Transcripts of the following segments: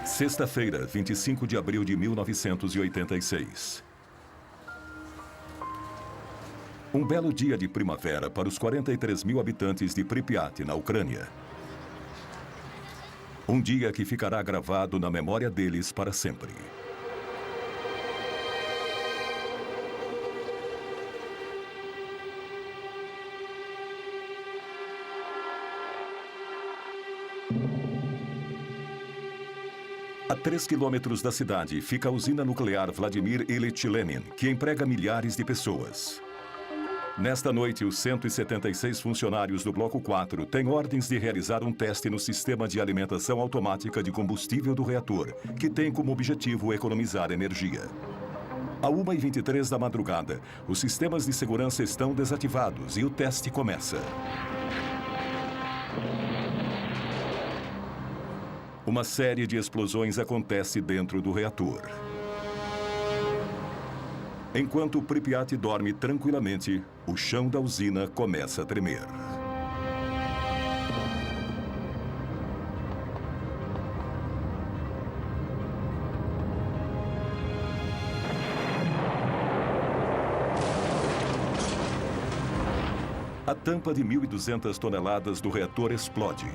Sexta-feira, 25 de abril de 1986. Um belo dia de primavera para os 43 mil habitantes de Pripyat, na Ucrânia. Um dia que ficará gravado na memória deles para sempre. A 3 quilômetros da cidade fica a usina nuclear Vladimir Ilyich Lenin, que emprega milhares de pessoas. Nesta noite, os 176 funcionários do Bloco 4 têm ordens de realizar um teste no sistema de alimentação automática de combustível do reator, que tem como objetivo economizar energia. À 1h23 da madrugada, os sistemas de segurança estão desativados e o teste começa. Uma série de explosões acontece dentro do reator. Enquanto Pripyat dorme tranquilamente, o chão da usina começa a tremer. A tampa de 1.200 toneladas do reator explode.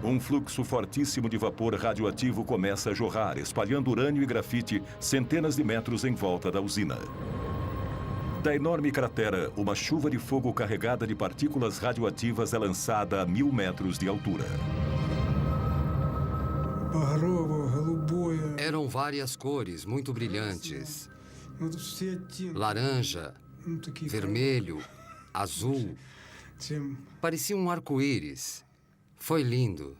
Um fluxo fortíssimo de vapor radioativo começa a jorrar, espalhando urânio e grafite centenas de metros em volta da usina. Da enorme cratera, uma chuva de fogo carregada de partículas radioativas é lançada a 1.000 metros de altura. Eram várias cores muito brilhantes. Laranja, vermelho, azul. Parecia um arco-íris. Foi lindo.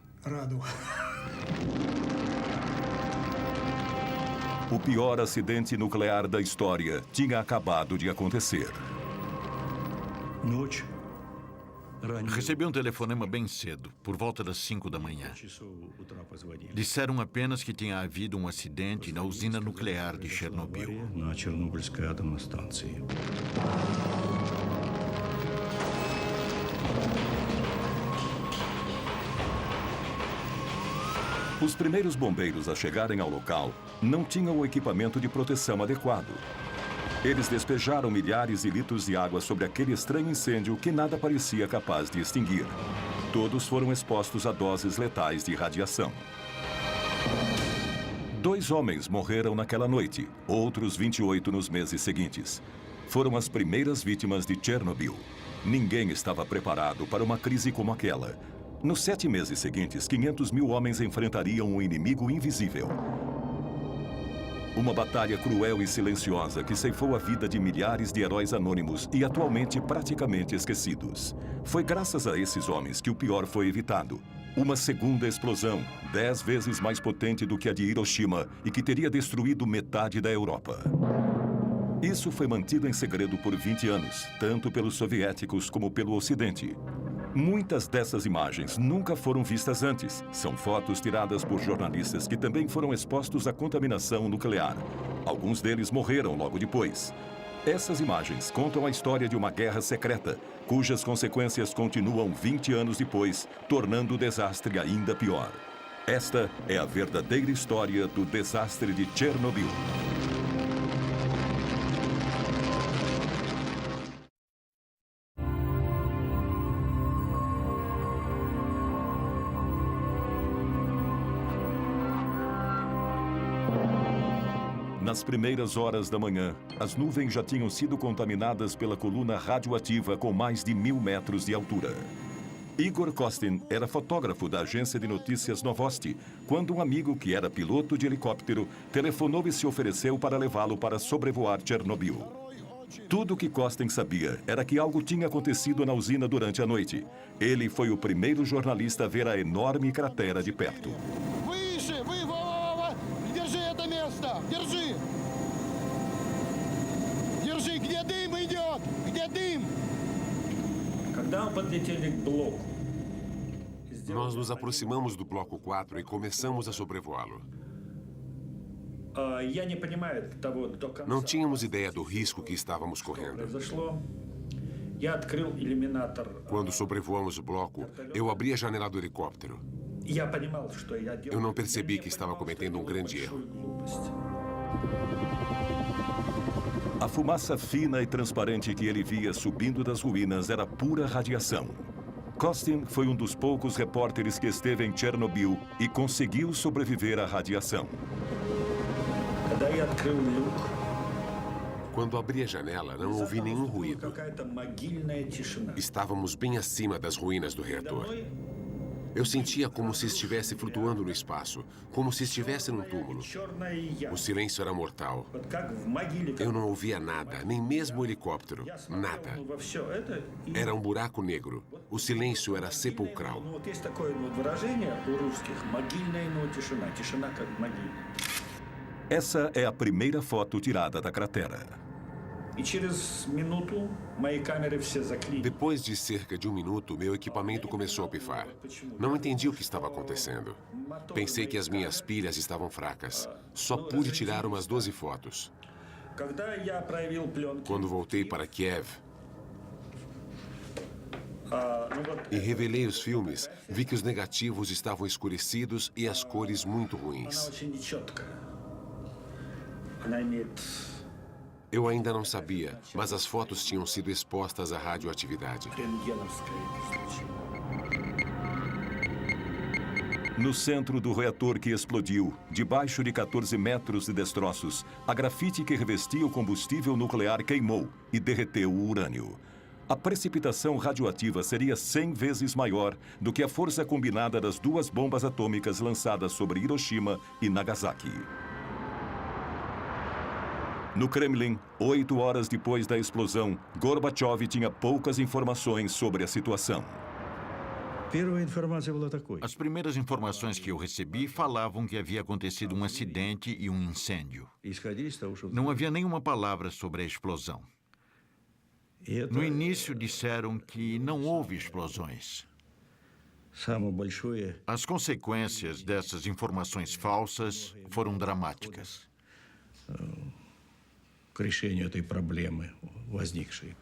O pior acidente nuclear da história tinha acabado de acontecer. Recebi um telefonema bem cedo, por volta das 5 da manhã. Disseram apenas que tinha havido um acidente na usina nuclear de Chernobyl. Os primeiros bombeiros a chegarem ao local não tinham o equipamento de proteção adequado. Eles despejaram milhares de litros de água sobre aquele estranho incêndio que nada parecia capaz de extinguir. Todos foram expostos a doses letais de radiação. 2 homens morreram naquela noite, outros 28 nos meses seguintes. Foram as primeiras vítimas de Chernobyl. Ninguém estava preparado para uma crise como aquela. Nos 7 meses seguintes, 500 mil homens enfrentariam um inimigo invisível. Uma batalha cruel e silenciosa que ceifou a vida de milhares de heróis anônimos e atualmente praticamente esquecidos. Foi graças a esses homens que o pior foi evitado. Uma segunda explosão, 10 vezes mais potente do que a de Hiroshima e que teria destruído metade da Europa. Isso foi mantido em segredo por 20 anos, tanto pelos soviéticos como pelo Ocidente. Muitas dessas imagens nunca foram vistas antes. São fotos tiradas por jornalistas que também foram expostos à contaminação nuclear. Alguns deles morreram logo depois. Essas imagens contam a história de uma guerra secreta, cujas consequências continuam 20 anos depois, tornando o desastre ainda pior. Esta é a verdadeira história do desastre de Chernobyl. Nas primeiras horas da manhã, as nuvens já tinham sido contaminadas pela coluna radioativa com mais de 1.000 metros de altura. Igor Kostin era fotógrafo da agência de notícias Novosti, quando um amigo que era piloto de helicóptero telefonou e se ofereceu para levá-lo para sobrevoar Chernobyl. Tudo o que Kostin sabia era que algo tinha acontecido na usina durante a noite. Ele foi o primeiro jornalista a ver a enorme cratera de perto. Nós nos aproximamos do Bloco 4 e começamos a sobrevoá-lo. Não tínhamos ideia do risco que estávamos correndo. Quando sobrevoamos o bloco, eu abri a janela do helicóptero. Eu não percebi que estava cometendo um grande erro. A fumaça fina e transparente que ele via subindo das ruínas era pura radiação. Costin foi um dos poucos repórteres que esteve em Chernobyl e conseguiu sobreviver à radiação. Quando abri a janela, não ouvi nenhum ruído. Estávamos bem acima das ruínas do reator. Eu sentia como se estivesse flutuando no espaço, como se estivesse num túmulo. O silêncio era mortal. Eu não ouvia nada, nem mesmo o helicóptero. Nada. Era um buraco negro. O silêncio era sepulcral. Essa é a primeira foto tirada da cratera. Depois de cerca de 1 minuto, meu equipamento começou a pifar. Não entendi o que estava acontecendo. Pensei que as minhas pilhas estavam fracas. Só pude tirar umas 12 fotos. Quando voltei para Kiev e revelei os filmes, vi que os negativos estavam escurecidos e as cores muito ruins. Eu ainda não sabia, mas as fotos tinham sido expostas à radioatividade. No centro do reator que explodiu, debaixo de 14 metros de destroços, a grafite que revestia o combustível nuclear queimou e derreteu o urânio. A precipitação radioativa seria 100 vezes maior do que a força combinada das 2 bombas atômicas lançadas sobre Hiroshima e Nagasaki. No Kremlin, 8 horas depois da explosão, Gorbachev tinha poucas informações sobre a situação. As primeiras informações que eu recebi falavam que havia acontecido um acidente e um incêndio. Não havia nenhuma palavra sobre a explosão. No início disseram que não houve explosões. As consequências dessas informações falsas foram dramáticas. К решению этой проблемы возникшей.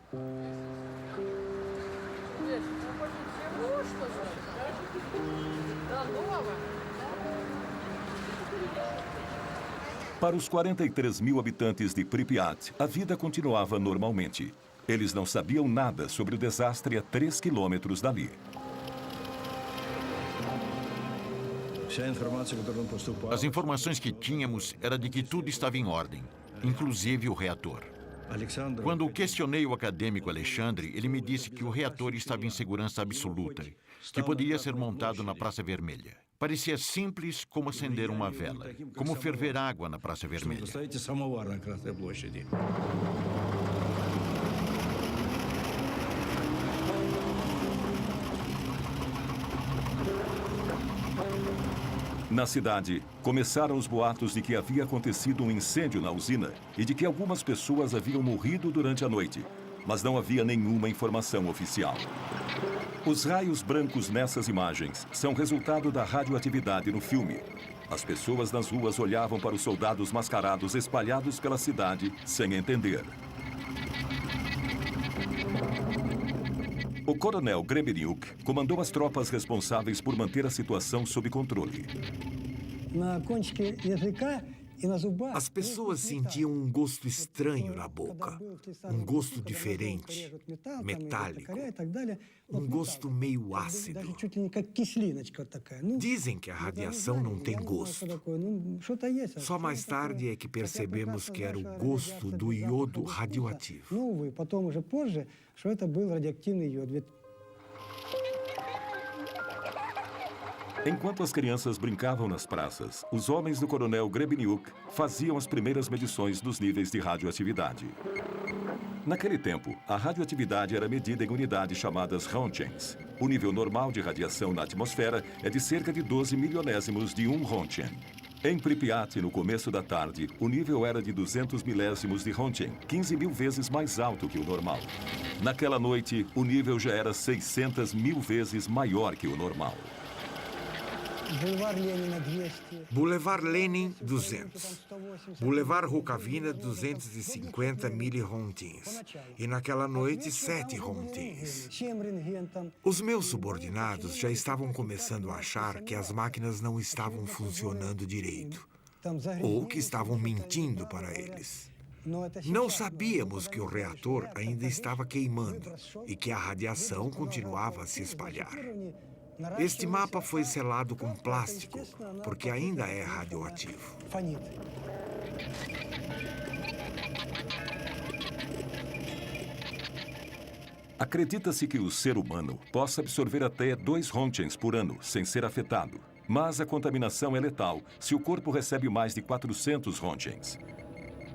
Para os 43 mil habitantes de Pripyat, a vida continuava normalmente. Eles não sabiam nada sobre o desastre a 3 quilômetros dali. As informações que tínhamos era de que tudo estava em ordem, inclusive o reator. Quando questionei o acadêmico Alexandre, ele me disse que o reator estava em segurança absoluta, que poderia ser montado na Praça Vermelha. Parecia simples como acender uma vela, como ferver água na Praça Vermelha. Na cidade, começaram os boatos de que havia acontecido um incêndio na usina e de que algumas pessoas haviam morrido durante a noite, mas não havia nenhuma informação oficial. Os raios brancos nessas imagens são resultado da radioatividade no filme. As pessoas nas ruas olhavam para os soldados mascarados espalhados pela cidade sem entender. O coronel Gremeniuk comandou as tropas responsáveis por manter a situação sob controle. As pessoas sentiam um gosto estranho na boca, um gosto diferente, metálico, um gosto meio ácido. Dizem que a radiação não tem gosto. Só mais tarde é que percebemos que era o gosto do iodo radioativo. Enquanto as crianças brincavam nas praças, os homens do coronel Gremeniuk faziam as primeiras medições dos níveis de radioatividade. Naquele tempo, a radioatividade era medida em unidades chamadas Rontgens. O nível normal de radiação na atmosfera é de cerca de 12 milionésimos de 1 Rontgen. Em Pripyat, no começo da tarde, o nível era de 200 milésimos de Rontgen, 15 mil vezes mais alto que o normal. Naquela noite, o nível já era 600 mil vezes maior que o normal. Boulevard Lenin, 200. Boulevard Rukavina, 250 milirondins. E naquela noite, 7 rondins. Os meus subordinados já estavam começando a achar que as máquinas não estavam funcionando direito. Ou que estavam mentindo para eles. Não sabíamos que o reator ainda estava queimando e que a radiação continuava a se espalhar. Este mapa foi selado com plástico, porque ainda é radioativo. Acredita-se que o ser humano possa absorver até 2 röntgens por ano sem ser afetado. Mas a contaminação é letal se o corpo recebe mais de 400 röntgens.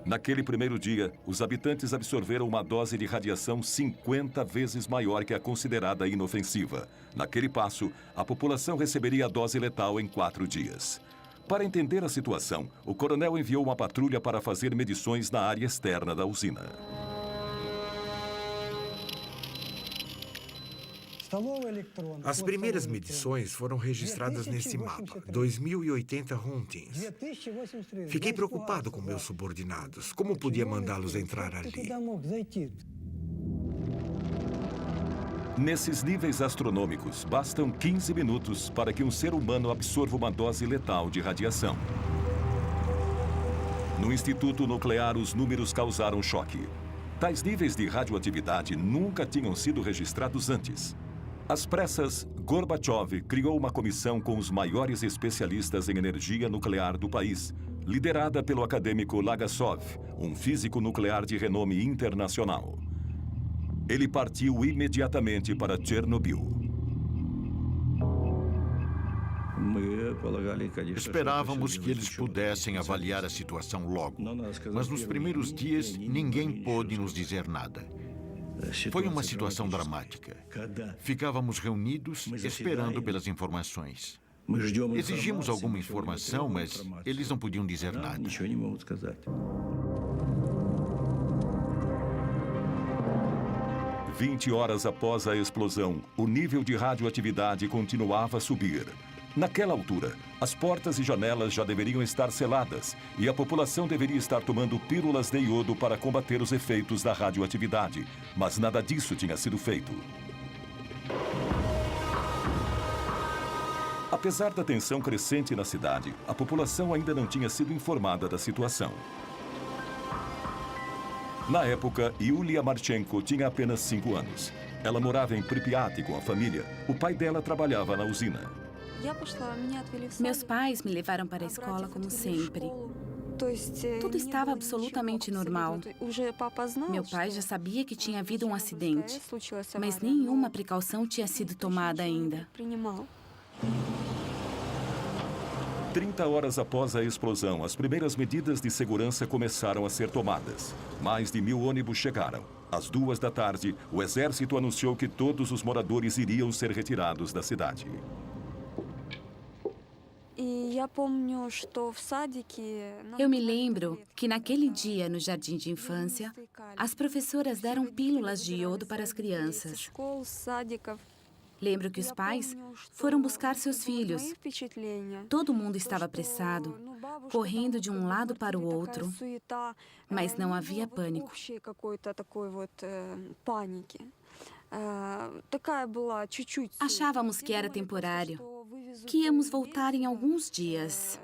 Naquele primeiro dia, os habitantes absorveram uma dose de radiação 50 vezes maior que a considerada inofensiva. Naquele passo, a população receberia a dose letal em 4 dias. Para entender a situação, o coronel enviou uma patrulha para fazer medições na área externa da usina. As primeiras medições foram registradas nesse mapa, 2.080 röntgens. Fiquei preocupado com meus subordinados. Como podia mandá-los entrar ali? Nesses níveis astronômicos, bastam 15 minutos para que um ser humano absorva uma dose letal de radiação. No Instituto Nuclear, os números causaram choque. Tais níveis de radioatividade nunca tinham sido registrados antes. Às pressas, Gorbachev criou uma comissão com os maiores especialistas em energia nuclear do país, liderada pelo acadêmico Legasov, um físico nuclear de renome internacional. Ele partiu imediatamente para Chernobyl. Esperávamos que eles pudessem avaliar a situação logo, mas nos primeiros dias ninguém pôde nos dizer nada. Foi uma situação dramática. Ficávamos reunidos esperando pelas informações. Exigimos alguma informação, mas eles não podiam dizer nada. 20 horas após a explosão, o nível de radioatividade continuava a subir. Naquela altura, as portas e janelas já deveriam estar seladas e a população deveria estar tomando pílulas de iodo para combater os efeitos da radioatividade, mas nada disso tinha sido feito. Apesar da tensão crescente na cidade, a população ainda não tinha sido informada da situação. Na época, Yulia Marchenko tinha apenas 5 anos. Ela morava em Pripyat com a família. O pai dela trabalhava na usina. Meus pais me levaram para a escola como sempre. Tudo estava absolutamente normal. Meu pai já sabia que tinha havido um acidente, mas nenhuma precaução tinha sido tomada ainda. 30 horas após a explosão, as primeiras medidas de segurança começaram a ser tomadas. Mais de 1000 ônibus chegaram. Às 2 da tarde, o exército anunciou que todos os moradores iriam ser retirados da cidade. Eu me lembro que naquele dia, no jardim de infância, as professoras deram pílulas de iodo para as crianças. Lembro que os pais foram buscar seus filhos. Todo mundo estava apressado, correndo de um lado para o outro, mas não havia pânico. Achávamos que era temporário, que íamos voltar em alguns dias.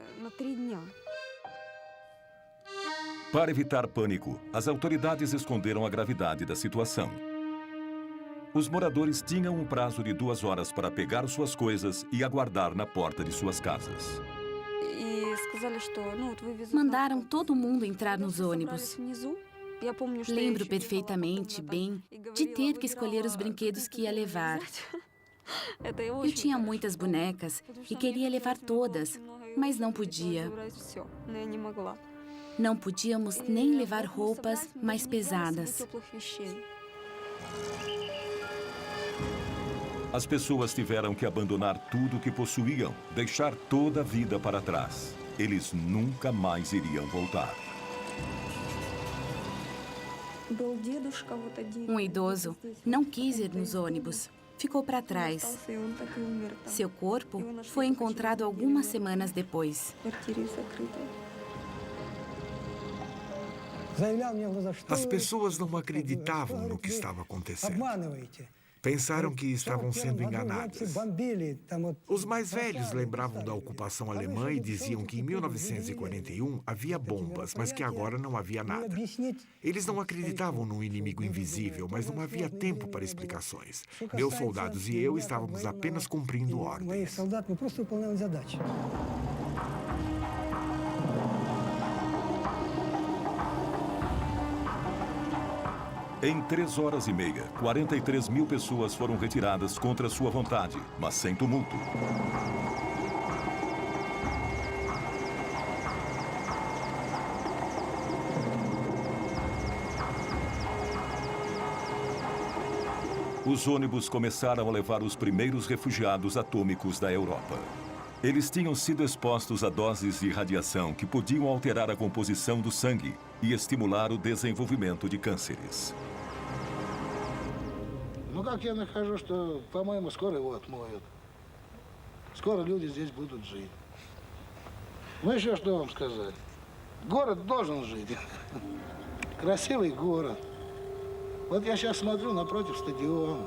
Para evitar pânico, as autoridades esconderam a gravidade da situação. Os moradores tinham um prazo de 2 horas para pegar suas coisas e aguardar na porta de suas casas. Mandaram todo mundo entrar nos ônibus. Lembro perfeitamente bem de ter que escolher os brinquedos que ia levar. Eu tinha muitas bonecas e queria levar todas, mas não podia. Não podíamos nem levar roupas mais pesadas. As pessoas tiveram que abandonar tudo o que possuíam, deixar toda a vida para trás. Eles nunca mais iriam voltar. Um idoso não quis ir nos ônibus. ficou para trás. Seu corpo foi encontrado algumas semanas depois. As pessoas não acreditavam no que estava acontecendo. Pensaram que estavam sendo enganadas. Os mais velhos lembravam da ocupação alemã e diziam que em 1941 havia bombas, mas que agora não havia nada. Eles não acreditavam num inimigo invisível, mas não havia tempo para explicações. Meus soldados e eu estávamos apenas cumprindo ordens. Em 3 horas e meia, 43 mil pessoas foram retiradas contra sua vontade, mas sem tumulto. Os ônibus começaram a levar os primeiros refugiados atômicos da Europa. Eles tinham sido expostos a doses de radiação que podiam alterar a composição do sangue e estimular o desenvolvimento de cânceres. Ну, как я нахожу, что, по-моему, скоро его отмоют. Скоро люди здесь будут жить. Ну, еще что вам сказать? Город должен жить. Красивый город. Вот я сейчас смотрю напротив стадиона.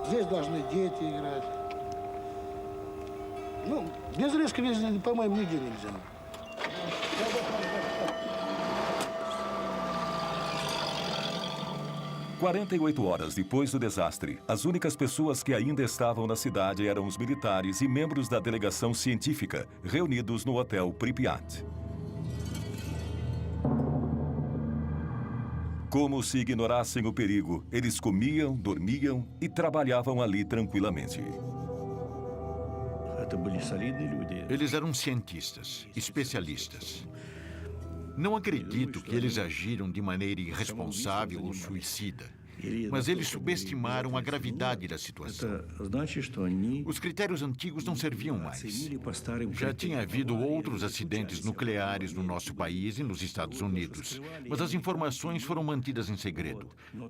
Здесь должны дети играть. Ну, без риска, по-моему, нигде нельзя. 48 horas depois do desastre, as únicas pessoas que ainda estavam na cidade eram os militares e membros da delegação científica, reunidos no hotel Pripyat. Como se ignorassem o perigo, eles comiam, dormiam e trabalhavam ali tranquilamente. Eles eram cientistas, especialistas. Não acredito que eles agiram de maneira irresponsável ou suicida, mas eles subestimaram a gravidade da situação. Os critérios antigos não serviam mais. Já tinha havido outros acidentes nucleares no nosso país e nos Estados Unidos, mas as informações foram mantidas em segredo.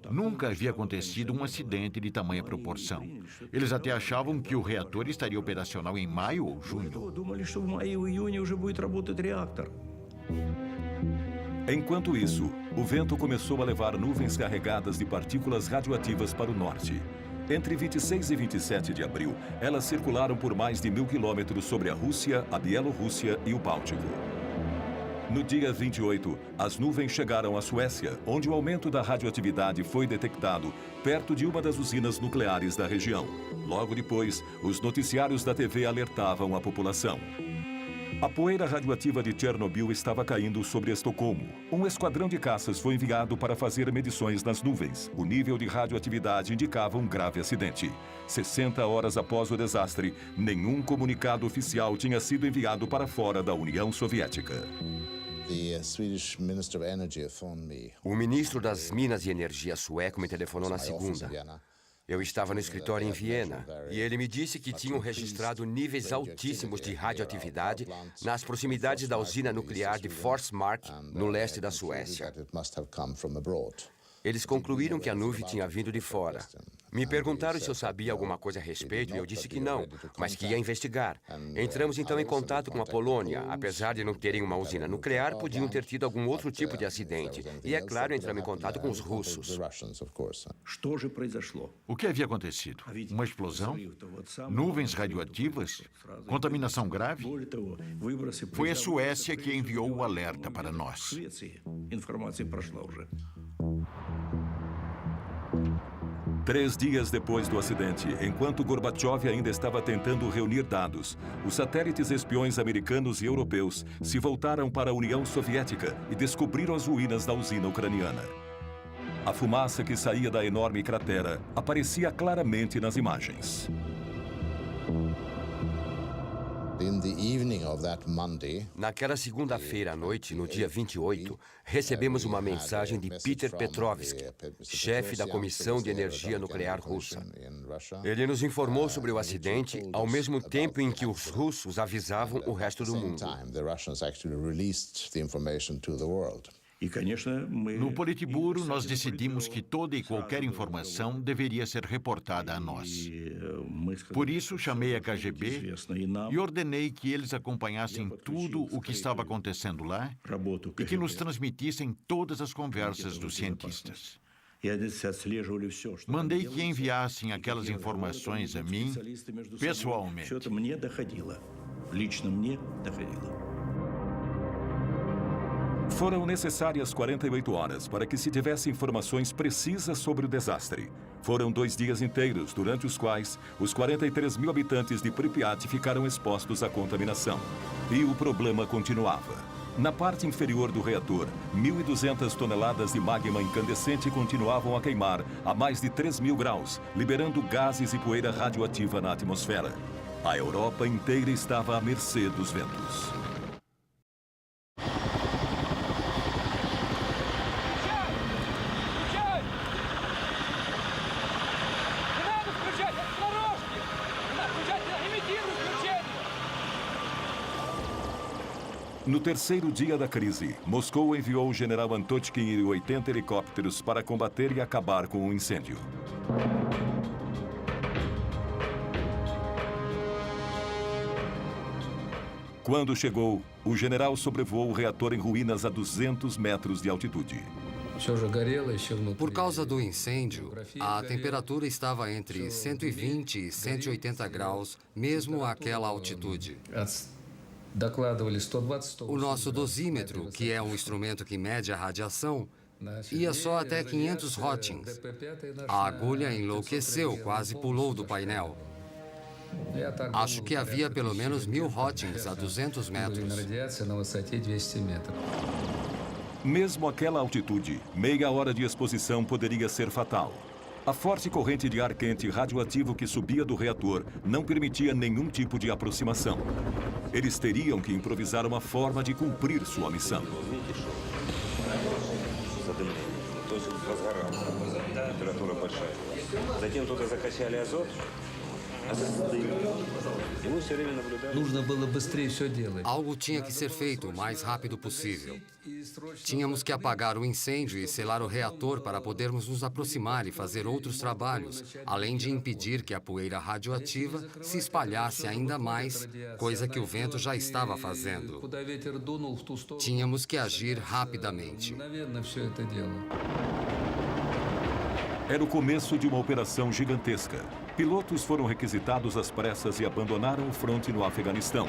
Nunca havia acontecido um acidente de tamanha proporção. Eles até achavam que o reator estaria operacional em maio ou junho. Enquanto isso, o vento começou a levar nuvens carregadas de partículas radioativas para o norte. Entre 26 e 27 de abril, elas circularam por mais de 1.000 quilômetros sobre a Rússia, a Bielorrússia e o Báltico. No dia 28, as nuvens chegaram à Suécia, onde o aumento da radioatividade foi detectado perto de uma das usinas nucleares da região. Logo depois, os noticiários da TV alertavam a população. A poeira radioativa de Chernobyl estava caindo sobre Estocolmo. Um esquadrão de caças foi enviado para fazer medições nas nuvens. O nível de radioatividade indicava um grave acidente. 60 horas após o desastre, nenhum comunicado oficial tinha sido enviado para fora da União Soviética. O ministro das Minas e Energia sueco me telefonou na segunda. Eu estava no escritório em Viena e ele me disse que tinham registrado níveis altíssimos de radioatividade nas proximidades da usina nuclear de Forsmark, no leste da Suécia. Eles concluíram que a nuvem tinha vindo de fora. Me perguntaram se eu sabia alguma coisa a respeito e eu disse que não, mas que ia investigar. Entramos então em contato com a Polônia. Apesar de não terem uma usina nuclear, podiam ter tido algum outro tipo de acidente. E, é claro, entramos em contato com os russos. O que havia acontecido? Uma explosão? Nuvens radioativas? Contaminação grave? Foi a Suécia que enviou o alerta para nós. 3 dias depois do acidente, enquanto Gorbachev ainda estava tentando reunir dados, os satélites espiões americanos e europeus se voltaram para a União Soviética e descobriram as ruínas da usina ucraniana. A fumaça que saía da enorme cratera aparecia claramente nas imagens. Naquela segunda-feira à noite, no dia 28, recebemos uma mensagem de Peter Petrovsky, chefe da Comissão de Energia Nuclear Russa. Ele nos informou sobre o acidente ao mesmo tempo em que os russos avisavam o resto do mundo. No Politburo, nós decidimos que toda e qualquer informação deveria ser reportada a nós. Por isso, chamei a KGB e ordenei que eles acompanhassem tudo o que estava acontecendo lá e que nos transmitissem todas as conversas dos cientistas. Mandei que enviassem aquelas informações a mim pessoalmente. Foram necessárias 48 horas para que se tivesse informações precisas sobre o desastre. Foram 2 dias inteiros, durante os quais os 43 mil habitantes de Pripyat ficaram expostos à contaminação. E o problema continuava. Na parte inferior do reator, 1.200 toneladas de magma incandescente continuavam a queimar a mais de 3.000 graus, liberando gases e poeira radioativa na atmosfera. A Europa inteira estava à mercê dos ventos. No terceiro dia da crise, Moscou enviou o general Antotkin e 80 helicópteros para combater e acabar com o incêndio. Quando chegou, o general sobrevoou o reator em ruínas a 200 metros de altitude. Por causa do incêndio, a temperatura estava entre 120 e 180 graus, mesmo àquela altitude. O nosso dosímetro, que é um instrumento que mede a radiação, ia só até 500 rotings. A agulha enlouqueceu, quase pulou do painel. Acho que havia pelo menos 1.000 rotings a 200 metros. Mesmo àquela altitude, meia hora de exposição poderia ser fatal. A forte corrente de ar quente radioativo que subia do reator não permitia nenhum tipo de aproximação. Eles teriam que improvisar uma forma de cumprir sua missão. Algo tinha que ser feito o mais rápido possível. Tínhamos que apagar o incêndio e selar o reator para podermos nos aproximar e fazer outros trabalhos, além de impedir que a poeira radioativa se espalhasse ainda mais, coisa que o vento já estava fazendo. Tínhamos que agir rapidamente. Era o começo de uma operação gigantesca. Pilotos foram requisitados às pressas e abandonaram o fronte no Afeganistão.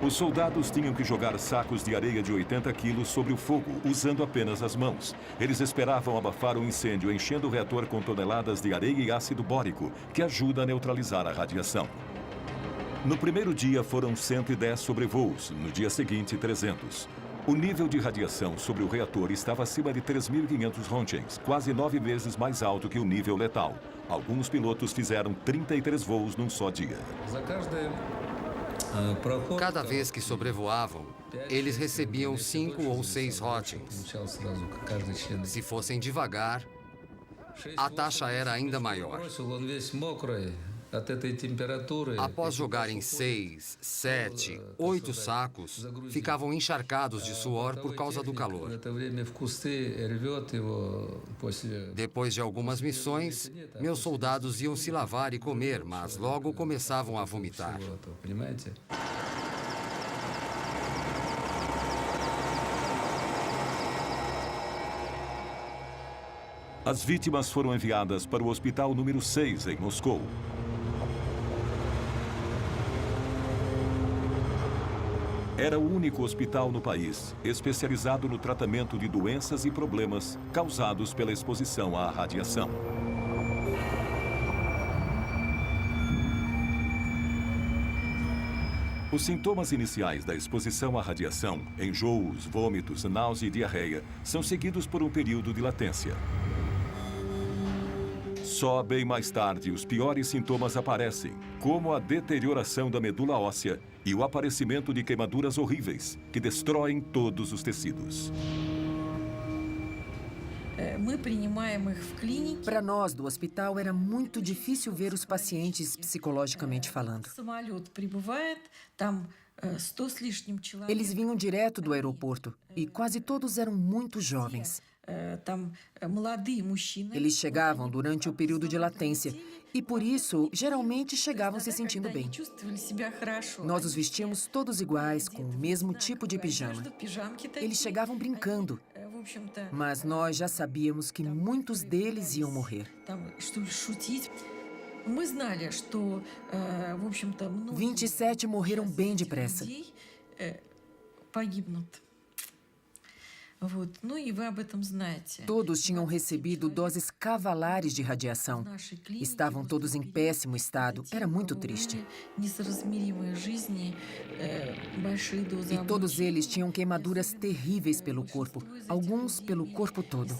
Os soldados tinham que jogar sacos de areia de 80 quilos sobre o fogo, usando apenas as mãos. Eles esperavam abafar o incêndio, enchendo o reator com toneladas de areia e ácido bórico, que ajuda a neutralizar a radiação. No primeiro dia foram 110 sobrevoos, no dia seguinte 300. O nível de radiação sobre o reator estava acima de 3.500 rontgens, quase 9 vezes mais alto que o nível letal. Alguns pilotos fizeram 33 voos num só dia. Cada vez que sobrevoavam, eles recebiam 5 ou 6 rontgens. Se fossem devagar, a taxa era ainda maior. Após jogarem 6, 7, 8 sacos, ficavam encharcados de suor por causa do calor. Depois de algumas missões, meus soldados iam se lavar e comer, mas logo começavam a vomitar. As vítimas foram enviadas para o hospital número 6, em Moscou. Era o único hospital no país especializado no tratamento de doenças e problemas causados pela exposição à radiação. Os sintomas iniciais da exposição à radiação, enjoos, vômitos, náusea e diarreia, são seguidos por um período de latência. Só bem mais tarde, os piores sintomas aparecem, como a deterioração da medula óssea e o aparecimento de queimaduras horríveis, que destroem todos os tecidos. Para nós do hospital era muito difícil ver os pacientes psicologicamente falando. Eles vinham direto do aeroporto e quase todos eram muito jovens. Eles chegavam durante o período de latência e, por isso, geralmente chegavam se sentindo bem. Nós os vestíamos todos iguais, com o mesmo tipo de pijama. Eles chegavam brincando, mas nós já sabíamos que muitos deles iam morrer. 27 morreram bem depressa. Todos tinham recebido doses cavalares de radiação. Estavam todos em péssimo estado. Era muito triste. E todos eles tinham queimaduras terríveis pelo corpo, alguns pelo corpo todo.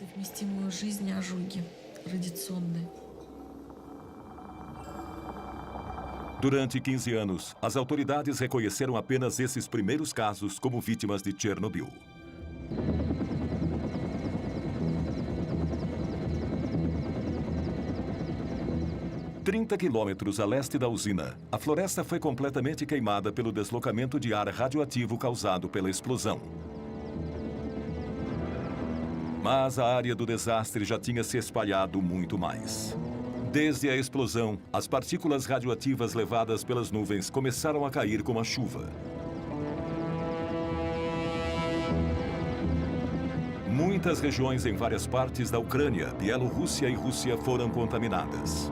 Durante 15 anos, as autoridades reconheceram apenas esses primeiros casos como vítimas de Chernobyl. A 30 quilômetros a leste da usina, a floresta foi completamente queimada pelo deslocamento de ar radioativo causado pela explosão. Mas a área do desastre já tinha se espalhado muito mais. Desde a explosão, as partículas radioativas levadas pelas nuvens começaram a cair como a chuva. Muitas regiões em várias partes da Ucrânia, Bielorrússia e Rússia foram contaminadas.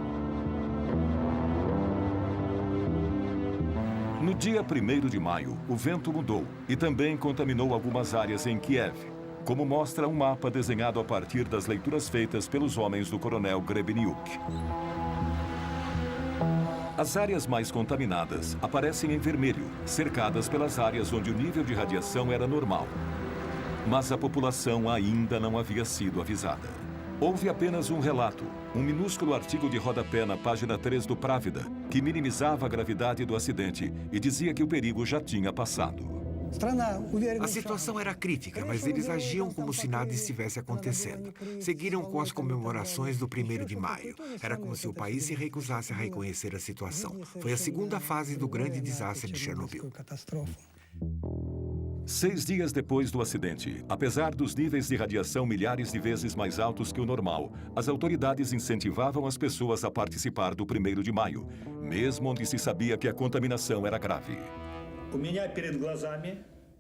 No dia 1º de maio, o vento mudou e também contaminou algumas áreas em Kiev, como mostra um mapa desenhado a partir das leituras feitas pelos homens do coronel Grebeniuk. As áreas mais contaminadas aparecem em vermelho, cercadas pelas áreas onde o nível de radiação era normal. Mas a população ainda não havia sido avisada. Houve apenas um relato, um minúsculo artigo de rodapé na página 3 do Pravda, que minimizava a gravidade do acidente e dizia que o perigo já tinha passado. A situação era crítica, mas eles agiam como se nada estivesse acontecendo. Seguiram com as comemorações do 1º de maio. Era como se o país se recusasse a reconhecer a situação. Foi a segunda fase do grande desastre de Chernobyl. 6 dias depois do acidente, apesar dos níveis de radiação milhares de vezes mais altos que o normal, as autoridades incentivavam as pessoas a participar do 1º de maio, mesmo onde se sabia que a contaminação era grave.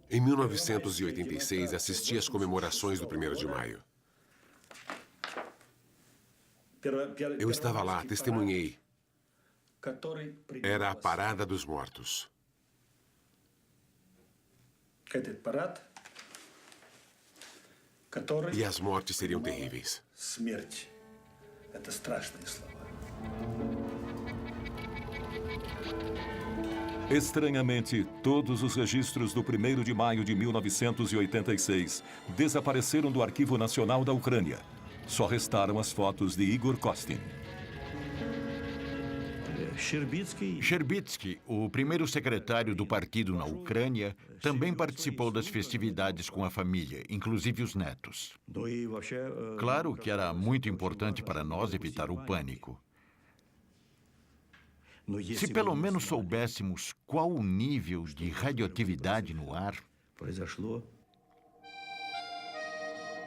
Em 1986, assisti às comemorações do 1º de maio. Eu estava lá, testemunhei. Era a Parada dos Mortos. E as mortes seriam terríveis. Estranhamente, todos os registros do 1º de maio de 1986 desapareceram do Arquivo Nacional da Ucrânia. Só restaram as fotos de Igor Kostin. Sherbitsky, o primeiro secretário do partido na Ucrânia, também participou das festividades com a família, inclusive os netos. Claro que era muito importante para nós evitar o pânico. Se pelo menos soubéssemos qual o nível de radioatividade no ar.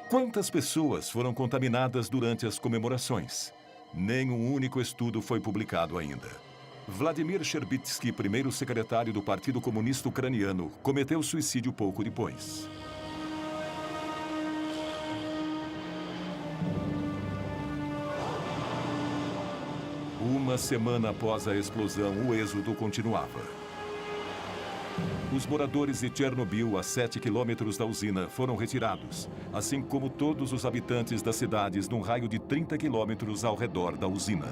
Quantas pessoas foram contaminadas durante as comemorações? Nenhum único estudo foi publicado ainda. Vladimir Sherbitsky, primeiro secretário do Partido Comunista Ucraniano, cometeu suicídio pouco depois. Uma semana após a explosão, o êxodo continuava. Os moradores de Chernobyl, a 7 quilômetros da usina, foram retirados, assim como todos os habitantes das cidades num raio de 30 quilômetros ao redor da usina.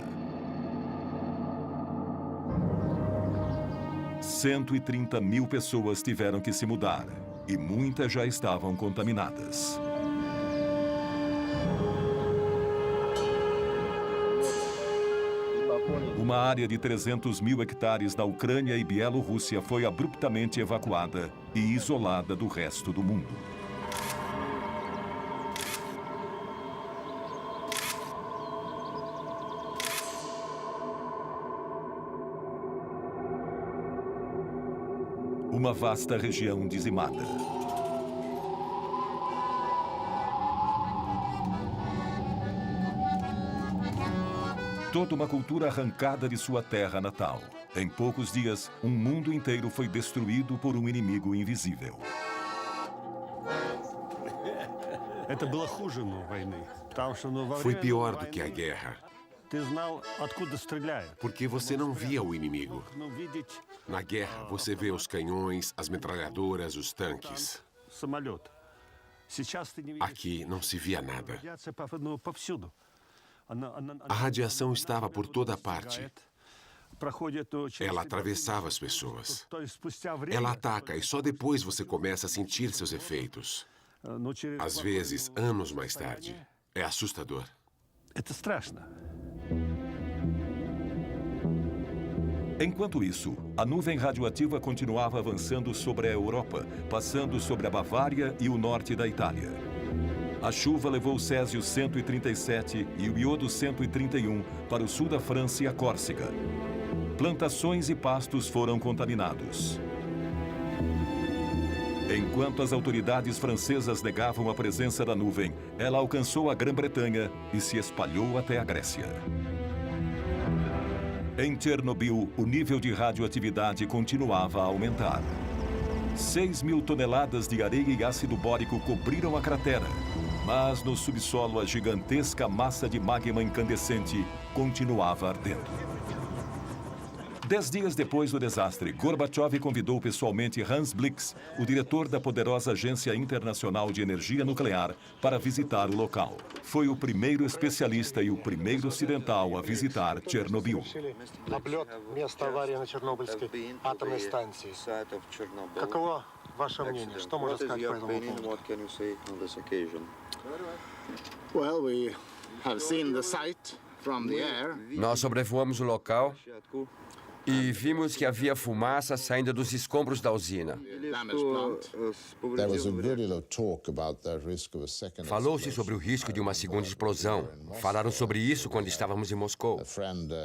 130 mil pessoas tiveram que se mudar, e muitas já estavam contaminadas. Uma área de 300 mil hectares da Ucrânia e Bielorrússia foi abruptamente evacuada e isolada do resto do mundo. uma vasta região dizimada. Toda uma cultura arrancada de sua terra natal. Em poucos dias, um mundo inteiro foi destruído por um inimigo invisível. Foi pior do que a guerra. Porque você não via o inimigo. Na guerra, você vê os canhões, as metralhadoras, os tanques. Aqui não se via nada. A radiação estava por toda parte. Ela atravessava as pessoas. Ela ataca e só depois você começa a sentir seus efeitos. Às vezes, anos mais tarde. É assustador. Enquanto isso, a nuvem radioativa continuava avançando sobre a Europa, passando sobre a Bavária e o norte da Itália. A chuva levou o Césio 137 e o iodo 131 para o sul da França e a Córcega. Plantações e pastos foram contaminados. Enquanto as autoridades francesas negavam a presença da nuvem, ela alcançou a Grã-Bretanha e se espalhou até a Grécia. Em Chernobyl, o nível de radioatividade continuava a aumentar. 6.000 toneladas de areia e ácido bórico cobriram a cratera. Mas no subsolo, a gigantesca massa de magma incandescente continuava ardendo. 10 dias depois do desastre, Gorbachev convidou pessoalmente Hans Blix, o diretor da poderosa Agência Internacional de Energia Nuclear, para visitar o local. Foi o primeiro especialista e o primeiro ocidental a visitar Chernobyl. Nós sobrevoamos o local e vimos que havia fumaça saindo dos escombros da usina. Falou-se sobre o risco de uma segunda explosão. Falaram sobre isso quando estávamos em Moscou.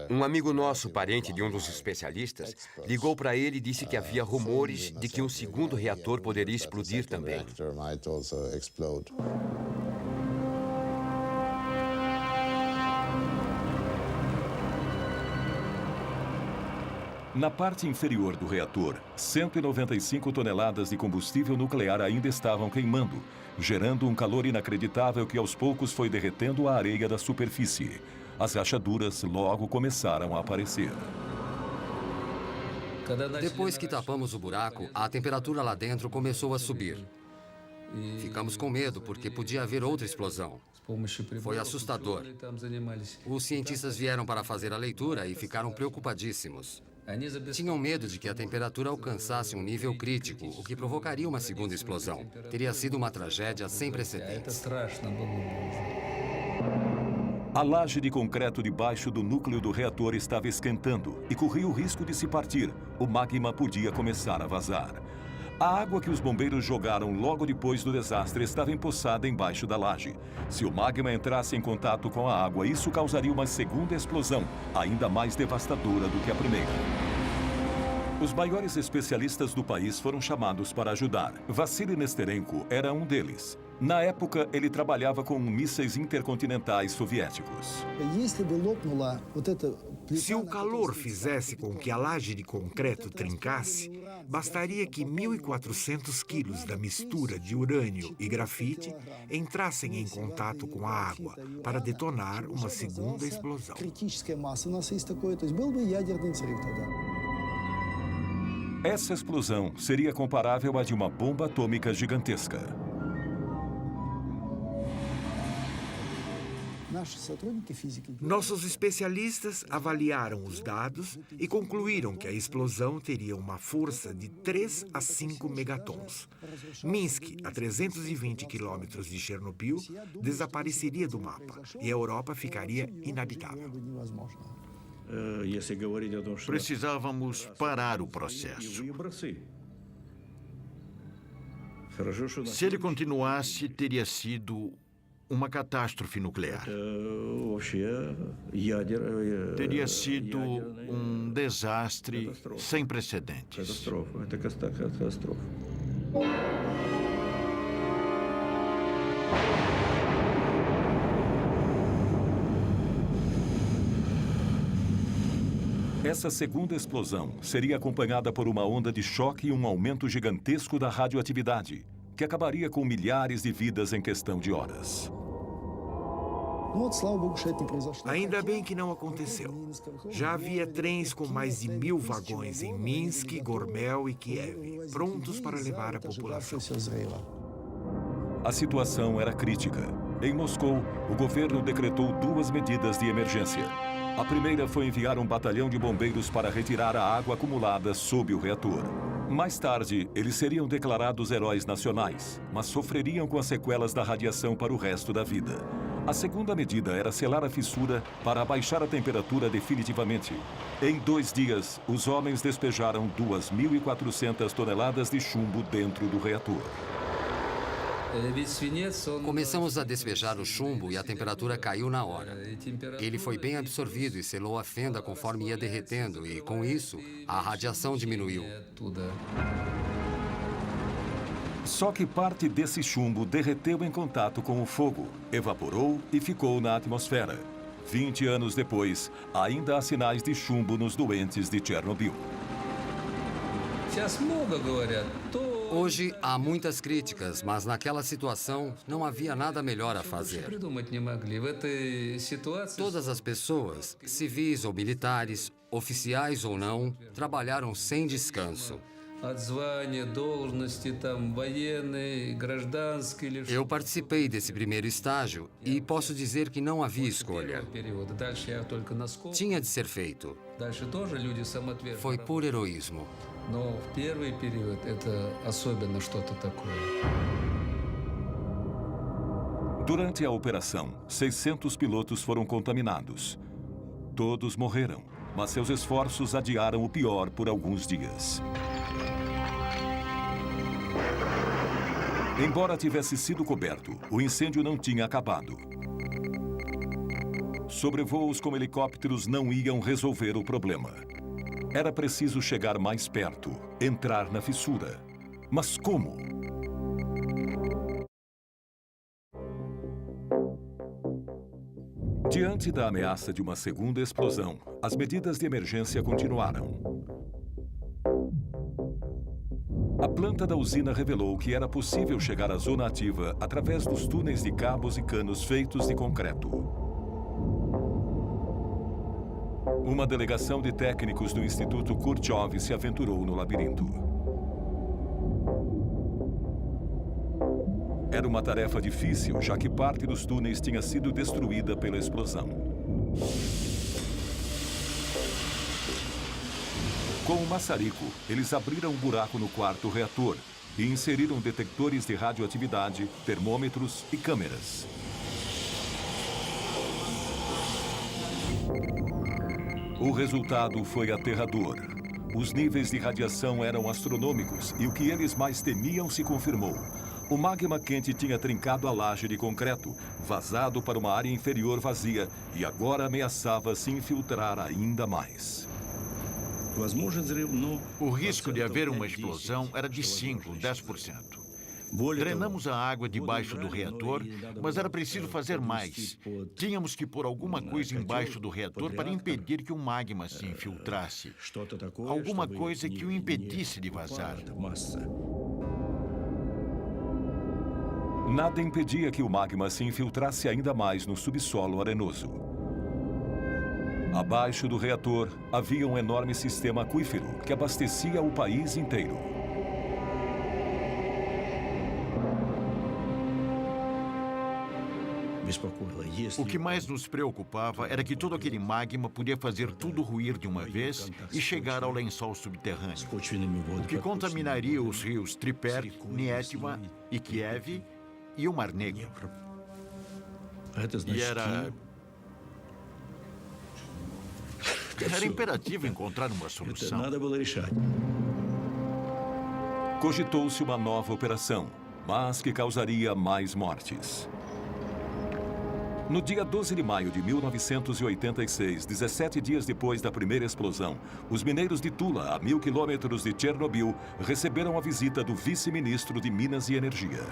Um amigo nosso, parente de um dos especialistas, ligou para ele e disse que havia rumores de que um segundo reator poderia explodir também. Na parte inferior do reator, 195 toneladas de combustível nuclear ainda estavam queimando, gerando um calor inacreditável que aos poucos foi derretendo a areia da superfície. As rachaduras logo começaram a aparecer. Depois que tapamos o buraco, a temperatura lá dentro começou a subir. Ficamos com medo porque podia haver outra explosão. Foi assustador. Os cientistas vieram para fazer a leitura e ficaram preocupadíssimos. Tinham medo de que a temperatura alcançasse um nível crítico, o que provocaria uma segunda explosão. Teria sido uma tragédia sem precedentes. A laje de concreto debaixo do núcleo do reator estava esquentando e corria o risco de se partir. O magma podia começar a vazar. A água que os bombeiros jogaram logo depois do desastre estava empoçada embaixo da laje. Se o magma entrasse em contato com a água, isso causaria uma segunda explosão, ainda mais devastadora do que a primeira. Os maiores especialistas do país foram chamados para ajudar. Vassily Nesterenko era um deles. Na época, ele trabalhava com mísseis intercontinentais soviéticos. Se o calor fizesse com que a laje de concreto trincasse, bastaria que 1.400 quilos da mistura de urânio e grafite entrassem em contato com a água para detonar uma segunda explosão. Essa explosão seria comparável à de uma bomba atômica gigantesca. Nossos especialistas avaliaram os dados e concluíram que a explosão teria uma força de 3 a 5 megatons. Minsk, a 320 quilômetros de Chernobyl, desapareceria do mapa e a Europa ficaria inabitável. Precisávamos parar o processo. Se ele continuasse, teria sido uma catástrofe nuclear. Teria sido um desastre sem precedentes. Essa segunda explosão seria acompanhada por uma onda de choque e um aumento gigantesco da radioatividade, que acabaria com milhares de vidas em questão de horas. Ainda bem que não aconteceu. Já havia trens com mais de 1000 vagões em Minsk, Gormel e Kiev, prontos para levar a população. A situação era crítica. Em Moscou, o governo decretou 2 medidas de emergência. A primeira foi enviar um batalhão de bombeiros para retirar a água acumulada sob o reator. Mais tarde, eles seriam declarados heróis nacionais, mas sofreriam com as sequelas da radiação para o resto da vida. A segunda medida era selar a fissura para abaixar a temperatura definitivamente. Em 2 dias, os homens despejaram 2.400 toneladas de chumbo dentro do reator. Começamos a despejar o chumbo e a temperatura caiu na hora. Ele foi bem absorvido e selou a fenda conforme ia derretendo e, com isso, a radiação diminuiu. Só que parte desse chumbo derreteu em contato com o fogo, evaporou e ficou na atmosfera. 20 anos depois, ainda há sinais de chumbo nos doentes de Chernobyl. Hoje há muitas críticas, mas naquela situação não havia nada melhor a fazer. Todas as pessoas, civis ou militares, oficiais ou não, trabalharam sem descanso. Eu participei desse primeiro estágio e posso dizer que não havia escolha. Tinha de ser feito. Foi por heroísmo. Durante a operação, 600 pilotos foram contaminados. Todos morreram, mas seus esforços adiaram o pior por alguns dias. Embora tivesse sido coberto, o incêndio não tinha acabado. Sobrevoos com helicópteros não iam resolver o problema. Era preciso chegar mais perto, entrar na fissura. Mas como? Diante da ameaça de uma segunda explosão, as medidas de emergência continuaram. A planta da usina revelou que era possível chegar à zona ativa através dos túneis de cabos e canos feitos de concreto. Uma delegação de técnicos do Instituto Kurchov se aventurou no labirinto. Era uma tarefa difícil, já que parte dos túneis tinha sido destruída pela explosão. Com o maçarico, eles abriram um buraco no quarto reator e inseriram detectores de radioatividade, termômetros e câmeras. O resultado foi aterrador. Os níveis de radiação eram astronômicos e o que eles mais temiam se confirmou. O magma quente tinha trincado a laje de concreto, vazado para uma área inferior vazia e agora ameaçava se infiltrar ainda mais. O risco de haver uma explosão era de 5, 10%. Drenamos a água debaixo do reator, mas era preciso fazer mais. Tínhamos que pôr alguma coisa embaixo do reator para impedir que o magma se infiltrasse. Alguma coisa que o impedisse de vazar. Nada impedia que o magma se infiltrasse ainda mais no subsolo arenoso. Abaixo do reator, havia um enorme sistema aquífero que abastecia o país inteiro. O que mais nos preocupava era que todo aquele magma podia fazer tudo ruir de uma vez e chegar ao lençol subterrâneo, o que contaminaria os rios Triper, Nietva e Kiev e o Mar Negro. E era imperativo encontrar uma solução. Cogitou-se uma nova operação, mas que causaria mais mortes. No dia 12 de maio de 1986, 17 dias depois da primeira explosão, os mineiros de Tula, a 1000 quilômetros de Chernobyl, receberam a visita do vice-ministro de Minas e Energia.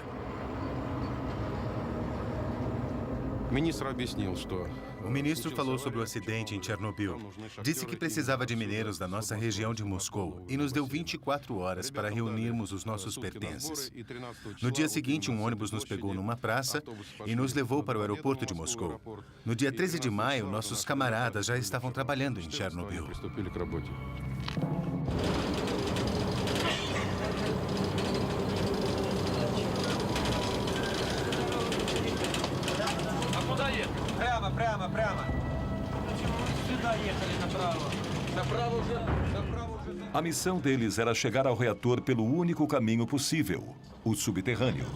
O ministro falou sobre o acidente em Chernobyl. Disse que precisava de mineiros da nossa região de Moscou e nos deu 24 horas para reunirmos os nossos pertences. No dia seguinte, um ônibus nos pegou numa praça e nos levou para o aeroporto de Moscou. No dia 13 de maio, nossos camaradas já estavam trabalhando em Chernobyl. A missão deles era chegar ao reator pelo único caminho possível, o subterrâneo.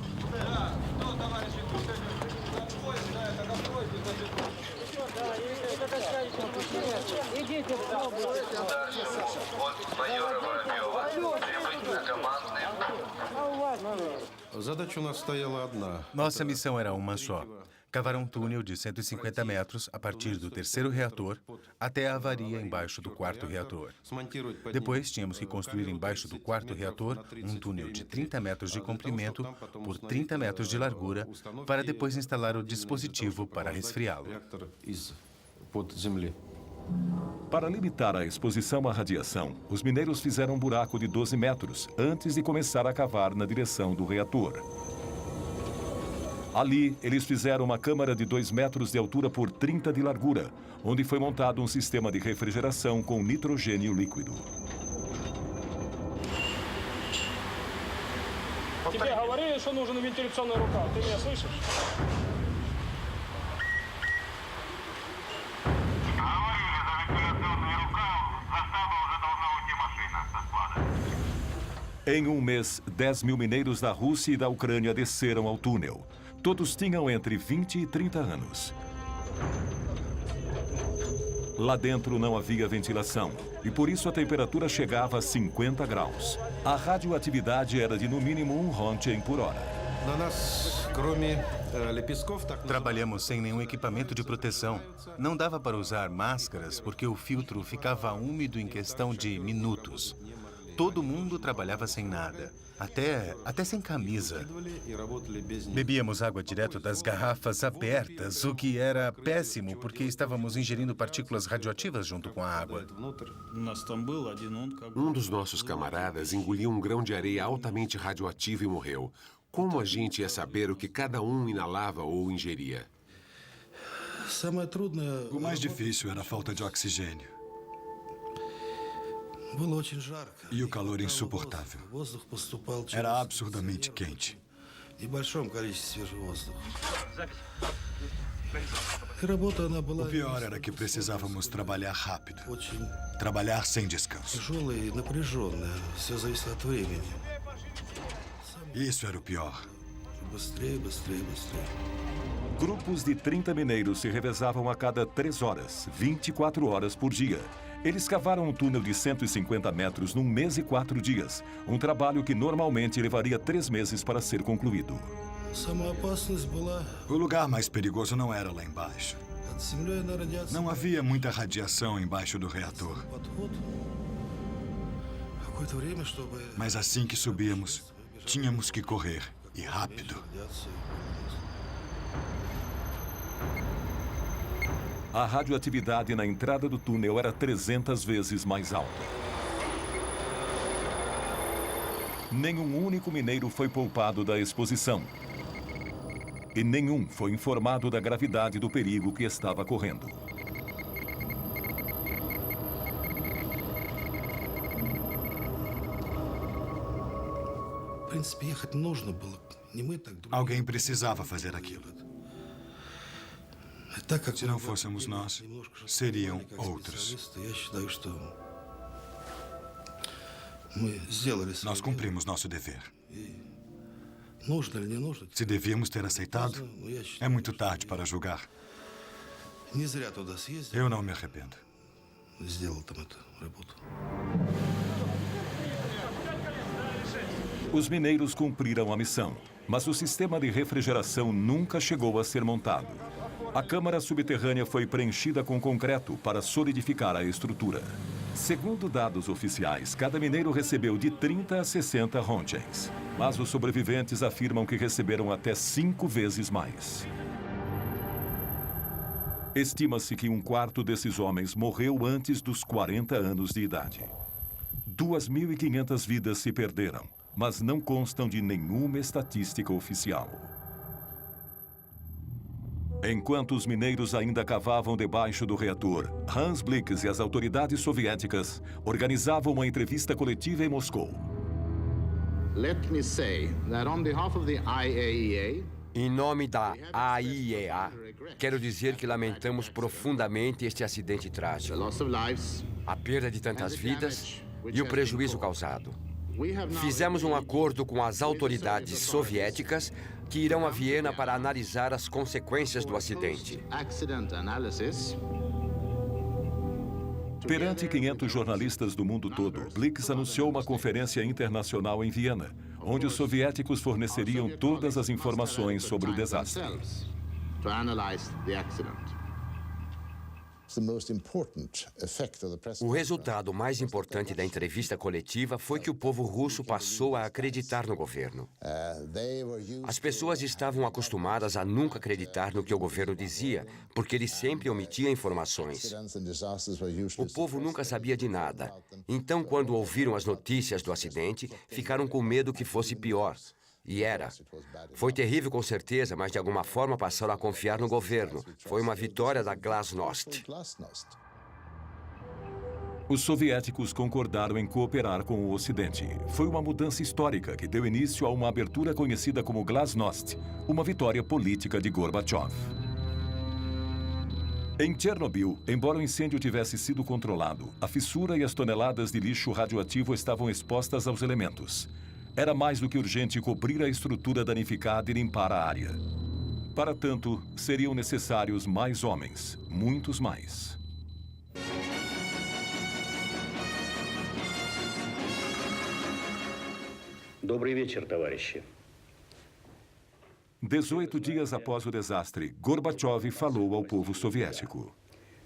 Nossa missão era uma só. Cavar um túnel de 150 metros a partir do terceiro reator até a avaria embaixo do quarto reator. Depois, tínhamos que construir embaixo do quarto reator um túnel de 30 metros de comprimento por 30 metros de largura para depois instalar o dispositivo para resfriá-lo. Para limitar a exposição à radiação, os mineiros fizeram um buraco de 12 metros antes de começar a cavar na direção do reator. Ali, eles fizeram uma câmara de 2 metros de altura por 30 de largura, onde foi montado um sistema de refrigeração com nitrogênio líquido. Em um mês, 10 mil mineiros da Rússia e da Ucrânia desceram ao túnel. Todos tinham entre 20 e 30 anos. Lá dentro não havia ventilação e por isso a temperatura chegava a 50 graus. A radioatividade era de no mínimo 1 Rontgen por hora. Trabalhamos sem nenhum equipamento de proteção. Não dava para usar máscaras porque o filtro ficava úmido em questão de minutos. Todo mundo trabalhava sem nada, até sem camisa. Bebíamos água direto das garrafas abertas, o que era péssimo porque estávamos ingerindo partículas radioativas junto com a água. Um dos nossos camaradas engoliu um grão de areia altamente radioativo e morreu. Como a gente ia saber o que cada um inalava ou ingeria? O mais difícil era a falta de oxigênio. E o calor insuportável. Era absurdamente quente. O pior era que precisávamos trabalhar rápido. Trabalhar sem descanso. Isso era o pior. Grupos de 30 mineiros se revezavam a cada 3 horas, 24 horas por dia. Eles cavaram um túnel de 150 metros num mês e 4 dias. Um trabalho que normalmente levaria 3 meses para ser concluído. O lugar mais perigoso não era lá embaixo. Não havia muita radiação embaixo do reator. Mas assim que subíamos, tínhamos que correr, e rápido. A radioatividade na entrada do túnel era 300 vezes mais alta. Nenhum único mineiro foi poupado da exposição. E nenhum foi informado da gravidade do perigo que estava correndo. Alguém precisava fazer aquilo. Se não fôssemos nós, seriam outros. Nós cumprimos nosso dever. Se devíamos ter aceitado, é muito tarde para julgar. Eu não me arrependo. Os mineiros cumpriram a missão, mas o sistema de refrigeração nunca chegou a ser montado. A câmara subterrânea foi preenchida com concreto para solidificar a estrutura. Segundo dados oficiais, cada mineiro recebeu de 30 a 60 rontgens. Mas os sobreviventes afirmam que receberam até 5 vezes mais. Estima-se que um quarto desses homens morreu antes dos 40 anos de idade. 2.500 vidas se perderam, mas não constam de nenhuma estatística oficial. Enquanto os mineiros ainda cavavam debaixo do reator, Hans Blix e as autoridades soviéticas organizavam uma entrevista coletiva em Moscou. Let me say that on behalf of the IAEA, em nome da AIEA, quero dizer que lamentamos profundamente este acidente trágico, a perda de tantas vidas e o prejuízo causado. Fizemos um acordo com as autoridades soviéticas que irão a Viena para analisar as consequências do acidente. Perante 500 jornalistas do mundo todo, Blix anunciou uma conferência internacional em Viena, onde os soviéticos forneceriam todas as informações sobre o desastre. O resultado mais importante da entrevista coletiva foi que o povo russo passou a acreditar no governo. As pessoas estavam acostumadas a nunca acreditar no que o governo dizia, porque ele sempre omitia informações. O povo nunca sabia de nada. Então, quando ouviram as notícias do acidente, ficaram com medo que fosse pior. E era. Foi terrível com certeza, mas de alguma forma passaram a confiar no governo. Foi uma vitória da Glasnost. Os soviéticos concordaram em cooperar com o Ocidente. Foi uma mudança histórica que deu início a uma abertura conhecida como Glasnost, uma vitória política de Gorbachev. Em Chernobyl, embora o incêndio tivesse sido controlado, a fissura e as toneladas de lixo radioativo estavam expostas aos elementos. Era mais do que urgente cobrir a estrutura danificada e limpar a área. Para tanto, seriam necessários mais homens, muitos mais. Добрый вечер, товарищи. 18 dias após o desastre, Gorbachev falou ao povo soviético.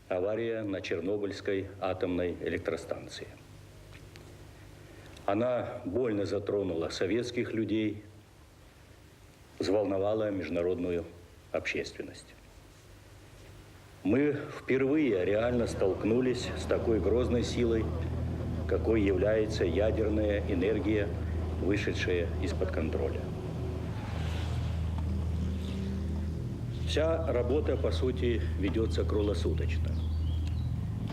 Авария на Чернобыльской атомной электростанции. Она больно затронула советских людей, взволновала международную общественность. Мы впервые реально столкнулись с такой грозной силой, какой является ядерная энергия, вышедшая из-под контроля. Вся работа, по сути, ведется круглосуточно.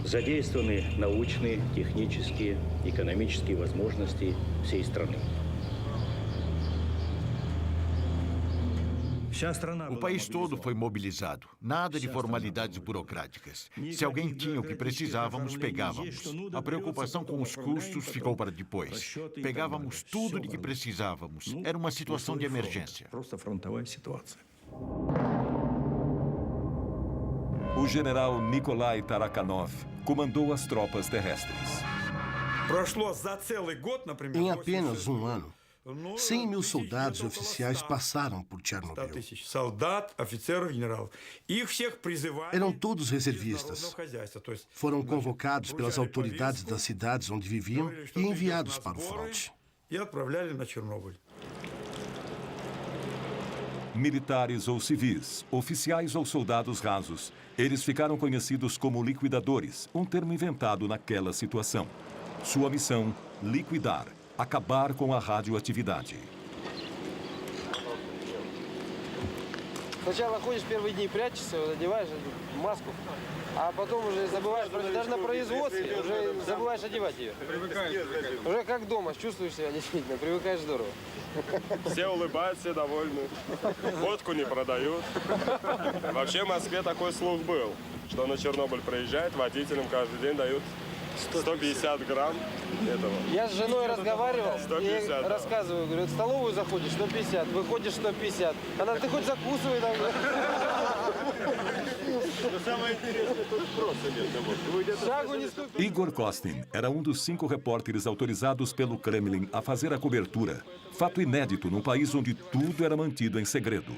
Задействованы научные, технические, экономические возможности всей страны. O país todo foi mobilizado. Nada de formalidades burocráticas. Se alguém tinha o que precisávamos, pegávamos. A preocupação com os custos ficou para depois. Pegávamos tudo de que precisávamos. Era uma situação de emergência. O general Nikolai Tarakhanov comandou as tropas terrestres. Em apenas um ano, 100 mil soldados e oficiais passaram por Chernobyl. Eram todos reservistas. Foram convocados pelas autoridades das cidades onde viviam e enviados para o fronte. Militares ou civis, oficiais ou soldados rasos, eles ficaram conhecidos como liquidadores, um termo inventado naquela situação. Sua missão, liquidar, acabar com a radioatividade. Сначала ходишь первые дни, прячешься, одеваешь маску, а потом уже забываешь, даже на производстве уже забываешь одевать ее. Уже как дома, чувствуешь себя действительно, привыкаешь здорово. Все улыбаются, все довольны. Водку не продают. Вообще в Москве такой слух был, что на Чернобыль приезжает, водителям каждый день дают 150 грамм этого. Я с женой разговаривал 150, и да. рассказываю, говорю, в столовую заходишь 150, выходишь 150. Она, ты хоть закусывай там. Самое интересное, тут просто нет. Igor Kostin era um dos 5 repórteres autorizados pelo Kremlin a fazer a cobertura. Fato inédito num país onde tudo era mantido em segredo.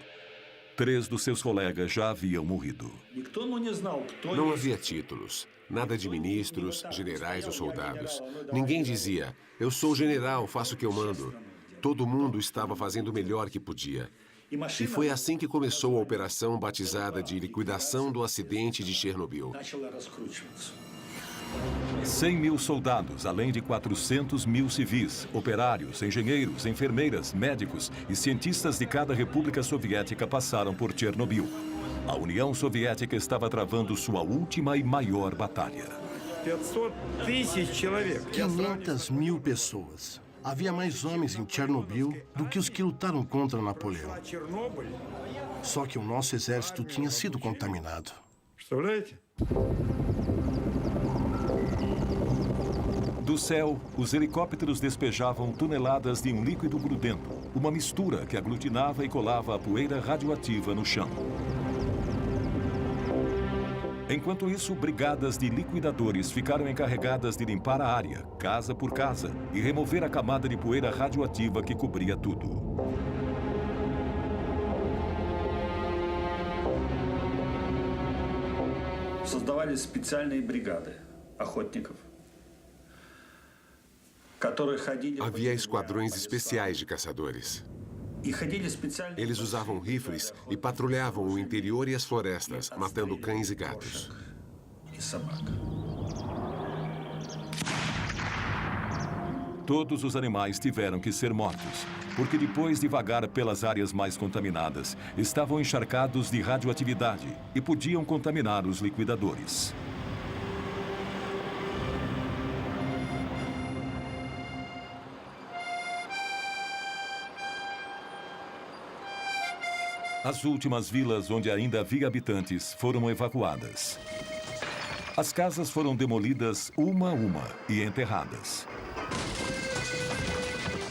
3 dos seus colegas já haviam morrido. Não havia títulos, nada de ministros, generais ou soldados. Ninguém dizia, eu sou general, faço o que eu mando. Todo mundo estava fazendo o melhor que podia. E foi assim que começou a operação batizada de liquidação do acidente de Chernobyl. 100 mil soldados, além de 400 mil civis, operários, engenheiros, enfermeiras, médicos e cientistas de cada república soviética passaram por Chernobyl. A União Soviética estava travando sua última e maior batalha. 500 mil pessoas. Havia mais homens em Chernobyl do que os que lutaram contra Napoleão. Só que o nosso exército tinha sido contaminado. Do céu, os helicópteros despejavam toneladas de um líquido grudento, uma mistura que aglutinava e colava a poeira radioativa no chão. Enquanto isso, brigadas de liquidadores ficaram encarregadas de limpar a área, casa por casa, e remover a camada de poeira radioativa que cobria tudo. Создавались специальные бригады охотников. Havia esquadrões especiais de caçadores. Eles usavam rifles e patrulhavam o interior e as florestas, matando cães e gatos. Todos os animais tiveram que ser mortos, porque depois de vagar pelas áreas mais contaminadas, estavam encharcados de radioatividade e podiam contaminar os liquidadores. As últimas vilas onde ainda havia habitantes foram evacuadas. As casas foram demolidas uma a uma e enterradas.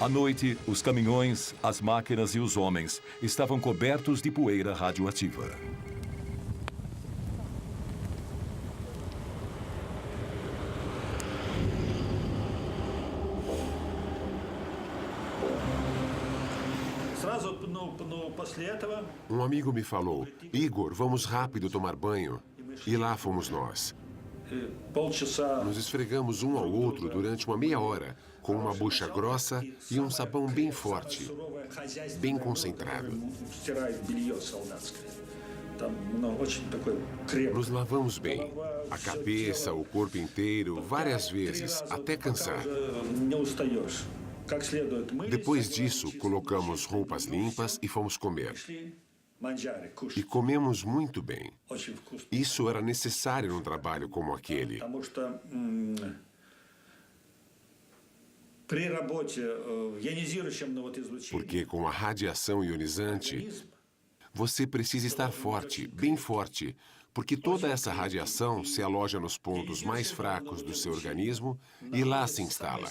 À noite, os caminhões, as máquinas e os homens estavam cobertos de poeira radioativa. Um amigo me falou, Igor, vamos rápido tomar banho. E lá fomos nós. Nos esfregamos um ao outro durante uma meia hora, com uma bucha grossa e um sabão bem forte, bem concentrado. Nos lavamos bem, a cabeça, o corpo inteiro, várias vezes, até cansar. Depois disso, colocamos roupas limpas e fomos comer. E comemos muito bem. Isso era necessário num trabalho como aquele. Porque com a radiação ionizante, você precisa estar forte, bem forte, porque toda essa radiação se aloja nos pontos mais fracos do seu organismo e lá se instala.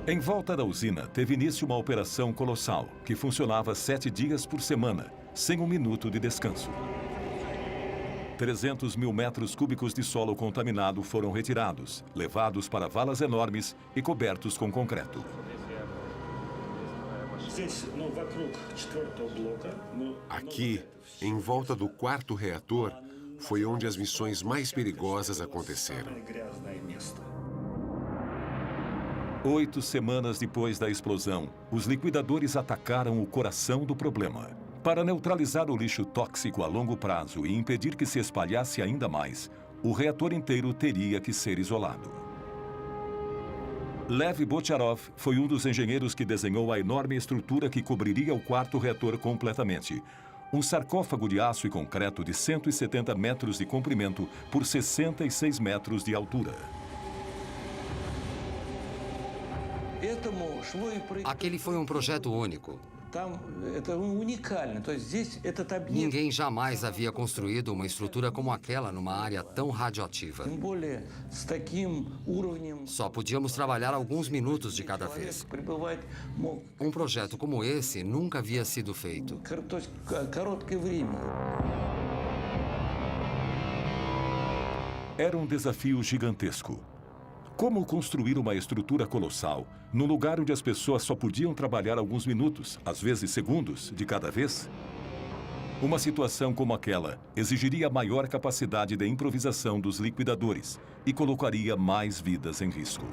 Em volta da usina, teve início uma operação colossal, que funcionava 7 dias por semana, sem um minuto de descanso. 300 mil metros cúbicos de solo contaminado foram retirados, levados para valas enormes e cobertos com concreto. Aqui, em volta do quarto reator, foi onde as missões mais perigosas aconteceram. 8 semanas depois da explosão, os liquidadores atacaram o coração do problema. Para neutralizar o lixo tóxico a longo prazo e impedir que se espalhasse ainda mais, o reator inteiro teria que ser isolado. Lev Bocharov foi um dos engenheiros que desenhou a enorme estrutura que cobriria o quarto reator completamente. Um sarcófago de aço e concreto de 170 metros de comprimento por 66 metros de altura. Aquele foi um projeto único. Ninguém jamais havia construído uma estrutura como aquela numa área tão radioativa. Só podíamos trabalhar alguns minutos de cada vez. Um projeto como esse nunca havia sido feito. Era um desafio gigantesco. Como construir uma estrutura colossal num lugar onde as pessoas só podiam trabalhar alguns minutos, às vezes segundos, de cada vez? Uma situação como aquela exigiria maior capacidade de improvisação dos liquidadores e colocaria mais vidas em risco.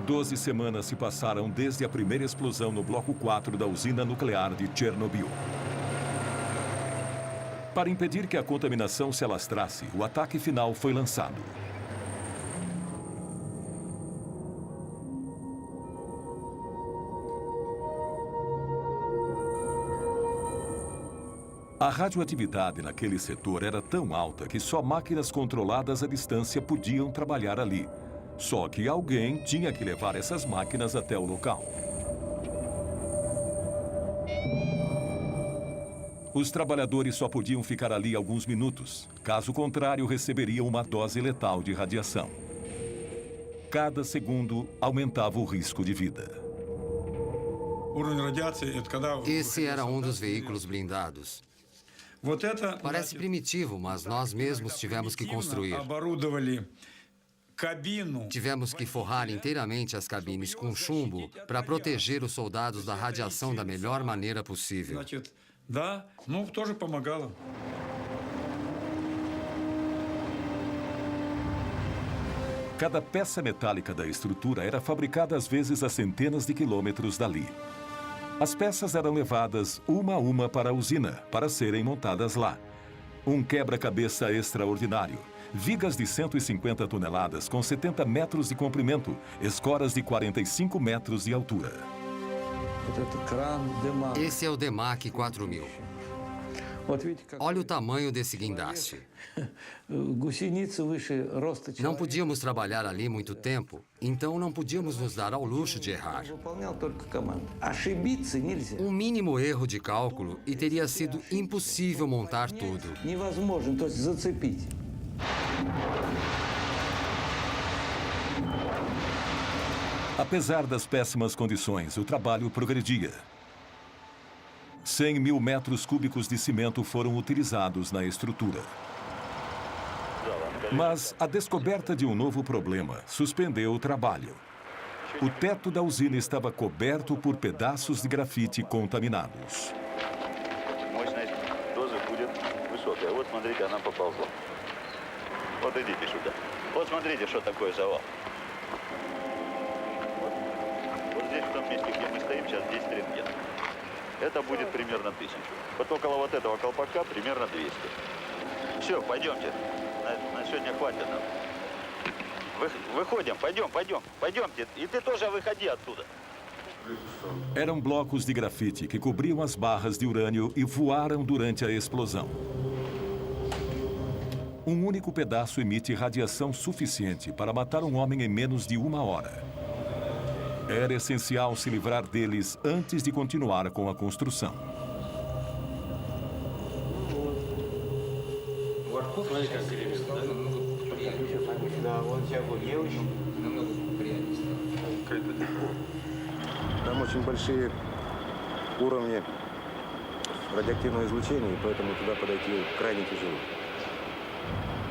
Doze semanas se passaram desde a primeira explosão no bloco 4 da usina nuclear de Chernobyl. Para impedir que a contaminação se alastrasse, o ataque final foi lançado. A radioatividade naquele setor era tão alta que só máquinas controladas à distância podiam trabalhar ali. Só que alguém tinha que levar essas máquinas até o local. Os trabalhadores só podiam ficar ali alguns minutos. Caso contrário, receberiam uma dose letal de radiação. Cada segundo aumentava o risco de vida. Esse era um dos veículos blindados. Parece primitivo, mas nós mesmos tivemos que construir. Tivemos que forrar inteiramente as cabines com chumbo para proteger os soldados da radiação da melhor maneira possível. Cada peça metálica da estrutura era fabricada às vezes a centenas de quilômetros dali. As peças eram levadas uma a uma para a usina, para serem montadas lá. Um quebra-cabeça extraordinário. Vigas de 150 toneladas com 70 metros de comprimento, escoras de 45 metros de altura. Esse é o DEMAC 4000. Olha o tamanho desse guindaste. Não podíamos trabalhar ali muito tempo, então não podíamos nos dar ao luxo de errar. Um mínimo erro de cálculo e teria sido impossível montar tudo. Apesar das péssimas condições, o trabalho progredia. 100 mil metros cúbicos de cimento foram utilizados na estrutura. Mas a descoberta de um novo problema suspendeu o trabalho. O teto da usina estava coberto por pedaços de grafite contaminados. Это будет примерно 1000. Вот около вот этого колпака примерно 200. Все, пойдемте. На сегодня хватит нам. Выходим, пойдемте. И ты тоже выходи оттуда. Eram blocos de grafite que cobriam as barras de urânio e voaram durante a explosão. Um único pedaço emite radiação suficiente para matar um homem em menos de 1 hora. Era essencial se livrar deles antes de continuar com a construção. Там очень большие уровни радиоактивного излучения, и поэтому туда подойти крайне тяжело.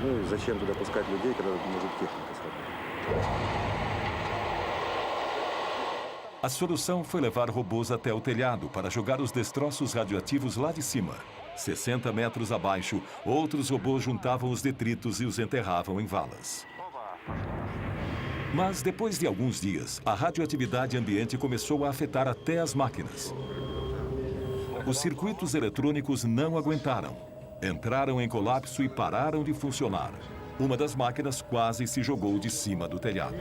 Ну и зачем туда пускать людей, когда может техника сработать? A solução foi levar robôs até o telhado para jogar os destroços radioativos lá de cima. 60 metros abaixo, outros robôs juntavam os detritos e os enterravam em valas. Mas depois de alguns dias, a radioatividade ambiente começou a afetar até as máquinas. Os circuitos eletrônicos não aguentaram. Entraram em colapso e pararam de funcionar. Uma das máquinas quase se jogou de cima do telhado.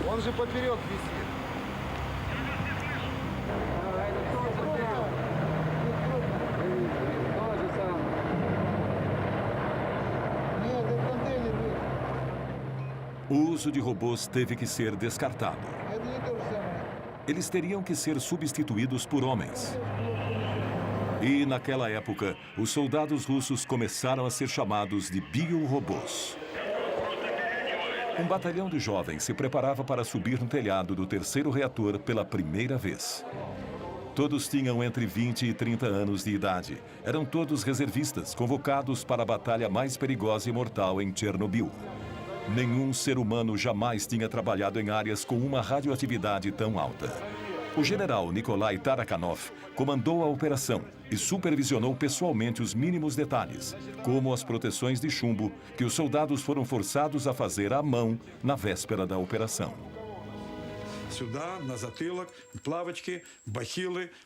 Он же поперек висит. o uso de robôs teve que ser descartado. Eles teriam que ser substituídos por homens. E, naquela época, os soldados russos começaram a ser chamados de biorobôs. Um batalhão de jovens se preparava para subir no telhado do terceiro reator pela primeira vez. Todos tinham entre 20 e 30 anos de idade. Eram todos reservistas, convocados para a batalha mais perigosa e mortal em Chernobyl. Nenhum ser humano jamais tinha trabalhado em áreas com uma radioatividade tão alta. O general Nikolai Tarakhanov comandou a operação e supervisionou pessoalmente os mínimos detalhes, como as proteções de chumbo que os soldados foram forçados a fazer à mão na véspera da operação.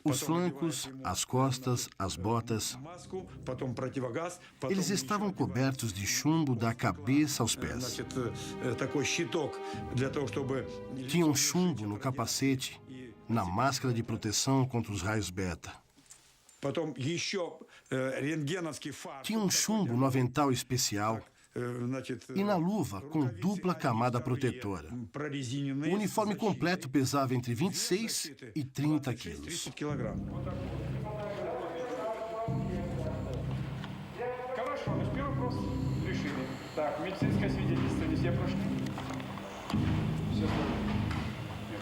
Os flancos, as costas, as botas. Eles estavam cobertos de chumbo da cabeça aos pés. Tinham chumbo no capacete, na máscara de proteção contra os raios beta. Tinha um chumbo no avental especial e na luva com dupla camada protetora. O uniforme completo pesava entre 26 e 30 quilos.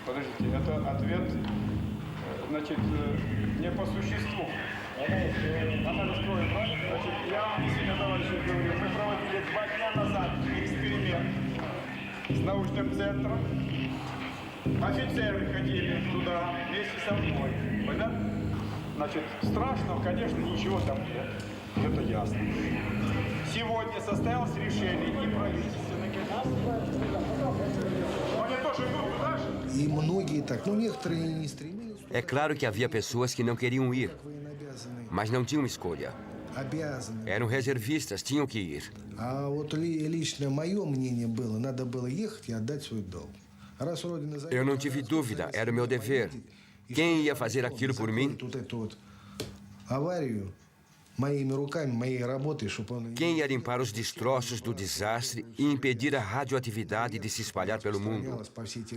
Подождите, это ответ, значит, не по существу. Анализ крови, правильно? Значит, я сегодня, товарищи, говорю, мы проводили 2 дня назад эксперимент с научным центром. Офицеры ходили туда вместе со мной. Понятно? Значит, страшного, конечно, ничего там нет. Это ясно. Сегодня состоялось решение и правительственных. Они тоже идут туда же. И многие так, ну некоторые не стремились. É claro que havia pessoas que não queriam ir, mas não tinham escolha. Eram reservistas, tinham que ir. А вот лично мое мнение было, надо было ехать и отдать свой долг. Eu não tive dúvida, era o meu dever. Quem ia fazer aquilo por mim? Аварию моими руками, моей работой, чтобы он... Quem ia limpar os destroços do desastre e impedir a radioatividade de se espalhar pelo mundo?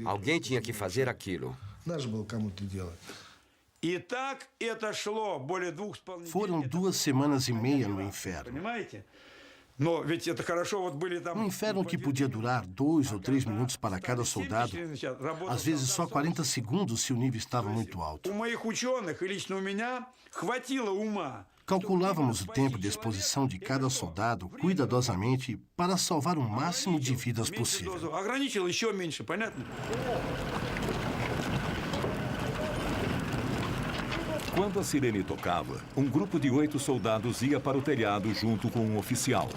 Alguém tinha que fazer aquilo. Foram 2 semanas e meia no inferno. Um inferno que podia durar 2 ou 3 minutos para cada soldado, às vezes só 40 segundos se o nível estava muito alto. Calculávamos o tempo de exposição de cada soldado cuidadosamente para salvar o máximo de vidas possível. Quando a sirene tocava, um grupo de 8 soldados ia para o telhado junto com um oficial.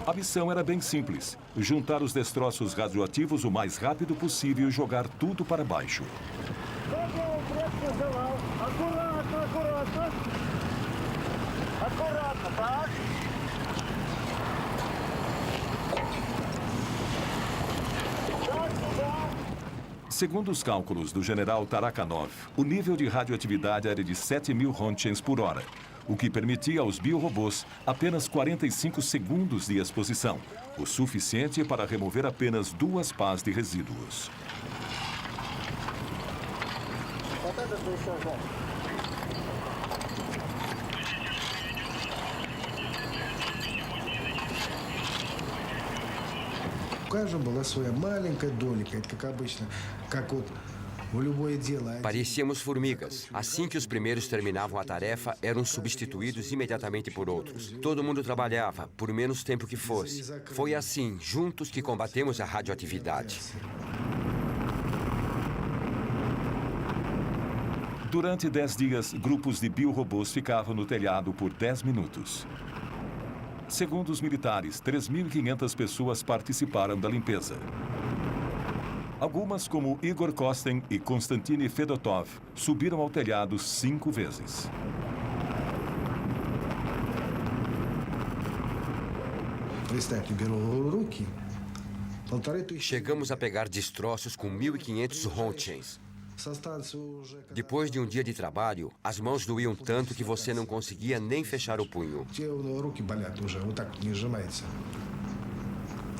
A missão era bem simples: juntar os destroços radioativos o mais rápido possível e jogar tudo para baixo. Segundo os cálculos do general Tarakhanov, o nível de radioatividade era de 7.000 Roentgens por hora, o que permitia aos biorobôs apenas 45 segundos de exposição, o suficiente para remover apenas 2 pás de resíduos. У каждого была своя маленькая долика, это как обычно, как вот в любое дело. Parecíamos formigas. Assim que os primeiros terminavam a tarefa, eram substituídos imediatamente por outros. Todo mundo trabalhava, por menos tempo que fosse. Foi assim, juntos, que combatemos a radioatividade. Durante 10 dias, grupos de biorobôs ficavam no telhado por 10 minutos. Segundo os militares, 3.500 pessoas participaram da limpeza. Algumas, como Igor Kosten e Konstantin Fedotov, subiram ao telhado 5 vezes. Chegamos a pegar destroços com 1.500 Roentgens. Depois de um dia de trabalho, as mãos doíam tanto que você não conseguia nem fechar o punho.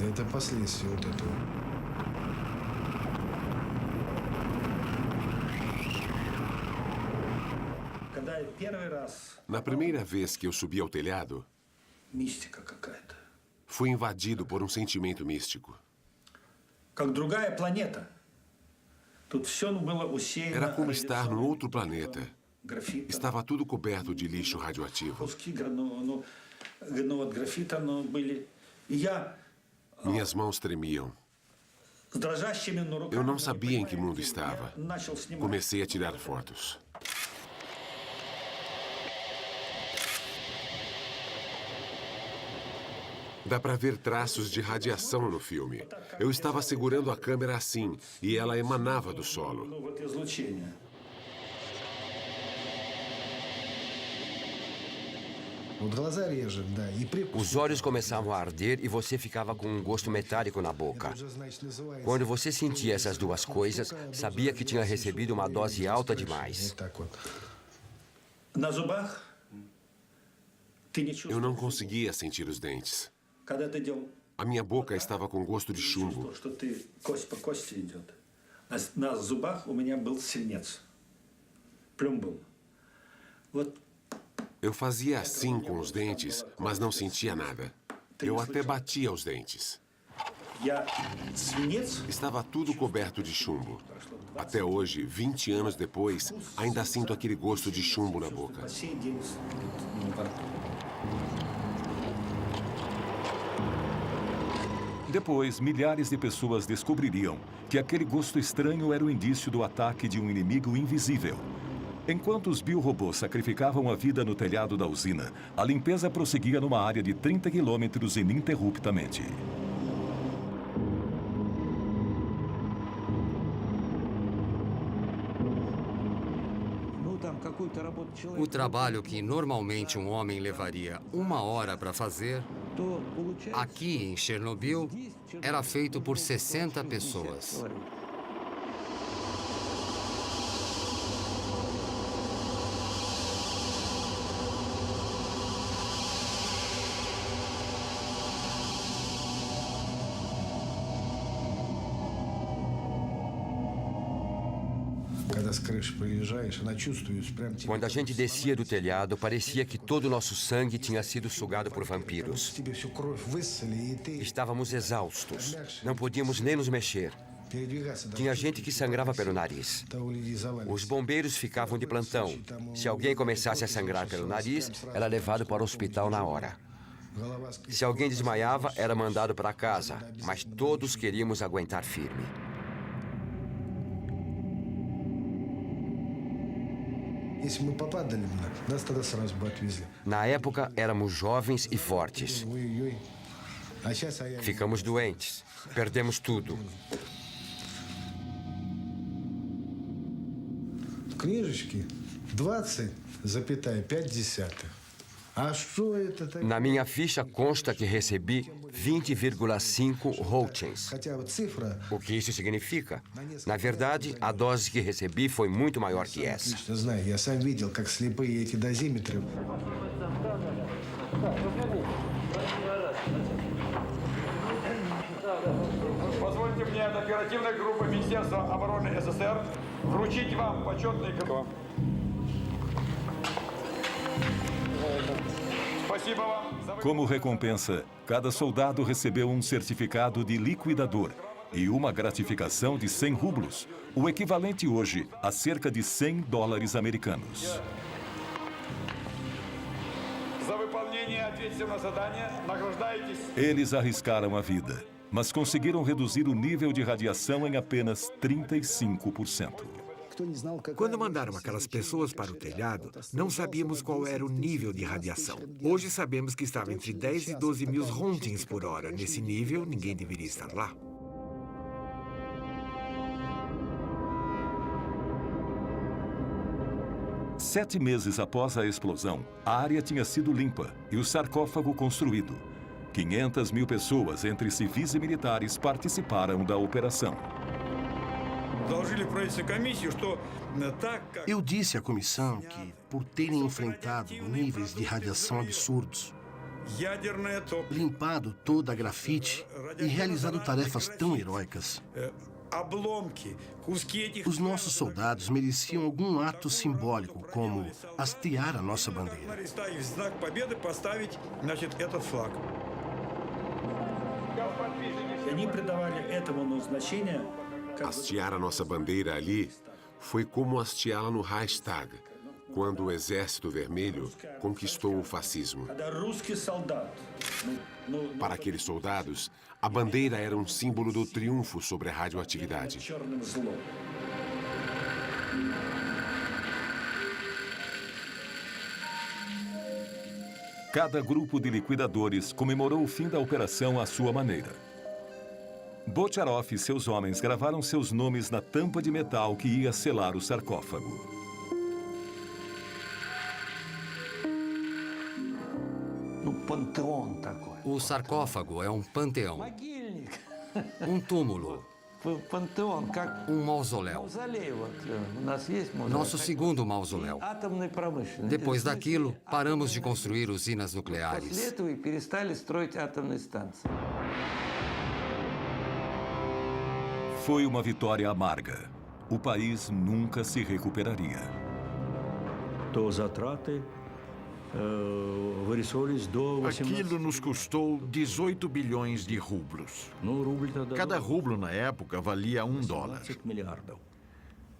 Это последствия вот этого. Na primeira vez que eu subi ao telhado, Мистика какая-то. fui invadido por um sentimento místico. Как другая планета. Тут все было усеяно. Era como estar num outro planeta. Графитом. Estava tudo coberto de lixo radioativo. Куски графита были. И я Minhas mãos tremiam. с дрожащими руками. Eu não sabia em que mundo estava. Начал снимать. Comecei a tirar fotos. Dá para ver traços de radiação no filme. Eu estava segurando a câmera assim, e ela emanava do solo. Вот излучение. Os olhos começavam a arder e você ficava com um gosto metálico na boca. Quando você sentia essas duas coisas, sabia que tinha recebido uma dose alta demais. На зубах ты не Eu não conseguia sentir os dentes. Когда ты делал A minha boca estava com gosto de chumbo. что ты кость по кости идет. А на зубах у меня был свинец. Плюмбл. Вот Eu fazia assim com os dentes, mas não sentia nada. Eu até batia os dentes. я свинец. Estava tudo coberto de chumbo. Até hoje, 20 anos depois, ainda sinto aquele gosto de chumbo na boca. По сей день во рту. Depois, milhares de pessoas descobririam que aquele gosto estranho era o indício do ataque de um inimigo invisível. Enquanto os biorobôs sacrificavam a vida no telhado da usina, a limpeza prosseguia numa área de 30 quilômetros ininterruptamente. O trabalho que normalmente um homem levaria 1 hora para fazer, aqui em Chernobyl, era feito por 60 pessoas. Quando a gente descia do telhado, parecia que todo o nosso sangue tinha sido sugado por vampiros. Estávamos exaustos. Não podíamos nem nos mexer. Tinha gente que sangrava pelo nariz. Os bombeiros ficavam de plantão. Se alguém começasse a sangrar pelo nariz, era levado para o hospital na hora. Se alguém desmaiava, era mandado para casa. Mas todos queríamos aguentar firme. Na época, éramos jovens e fortes. Ficamos doentes. Perdemos tudo. Книжечки 20,5. Na minha ficha consta que recebi 20,5 roentgens. O que isso significa? Na verdade, a dose que recebi foi muito maior que essa. Позвольте мне от оперативной группы Министерства обороны СССР вручить вам почетный гроб. Como recompensa, cada soldado recebeu um certificado de liquidador e uma gratificação de 100 rublos, o equivalente hoje a cerca de $100 americanos. Eles arriscaram a vida, mas conseguiram reduzir o nível de radiação em apenas 35%. Quando mandaram aquelas pessoas para o telhado, não sabíamos qual era o nível de radiação. Hoje sabemos que estava entre 10 e 12 mil roentgens por hora. Nesse nível, ninguém deveria estar lá. Sete meses após a explosão, a área tinha sido limpa e o sarcófago construído. 500 mil pessoas, entre civis e militares, participaram da operação. Eu disse à comissão que, por terem enfrentado níveis de radiação absurdos, limpado toda a grafite e realizado tarefas tão heróicas, Os nossos soldados mereciam algum ato simbólico, como hastear a nossa bandeira. Hastear a nossa bandeira ali foi como hasteá-la no Reichstag, quando o Exército Vermelho conquistou o fascismo. Para aqueles soldados, a bandeira era um símbolo do triunfo sobre a radioatividade. Cada grupo de liquidadores comemorou o fim da operação à sua maneira. Botcharov e seus homens gravaram seus nomes na tampa de metal que ia selar o sarcófago. O sarcófago é um panteão. Um túmulo. Um mausoléu. Nosso segundo mausoléu. Depois daquilo, paramos de construir usinas nucleares. Foi uma vitória amarga. O país nunca se recuperaria. Aquilo nos custou 18 bilhões de rublos. Cada rublo na época valia $1.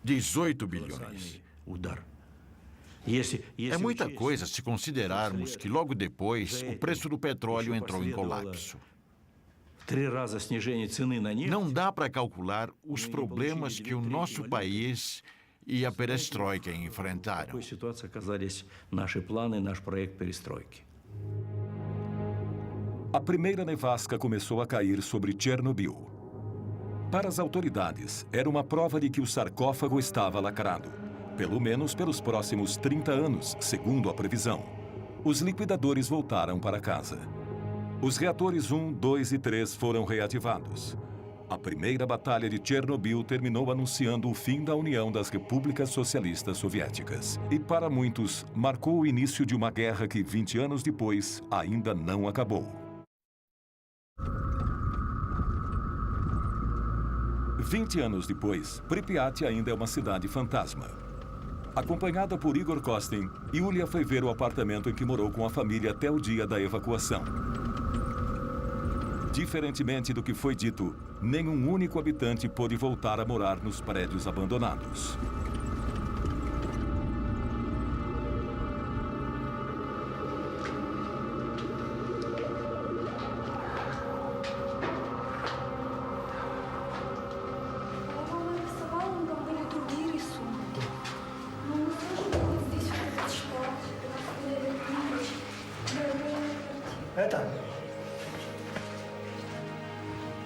18 bilhões. É muita coisa se considerarmos que logo depois o preço do petróleo entrou em colapso. Não dá para calcular os problemas que o nosso país e a perestroika enfrentaram. A primeira nevasca começou a cair sobre Chernobyl. Para as autoridades, era uma prova de que o sarcófago estava lacrado, pelo menos pelos próximos 30 anos, segundo a previsão. Os liquidadores voltaram para casa. Os reatores 1, 2 e 3 foram reativados. A primeira batalha de Chernobyl terminou anunciando o fim da União das Repúblicas Socialistas Soviéticas. E para muitos, marcou o início de uma guerra que, 20 anos depois, ainda não acabou. 20 anos depois, Pripyat ainda é uma cidade fantasma. Acompanhada por Igor Kostin, Yulia foi ver o apartamento em que morou com a família até o dia da evacuação. Diferentemente do que foi dito, nenhum único habitante pôde voltar a morar nos prédios abandonados.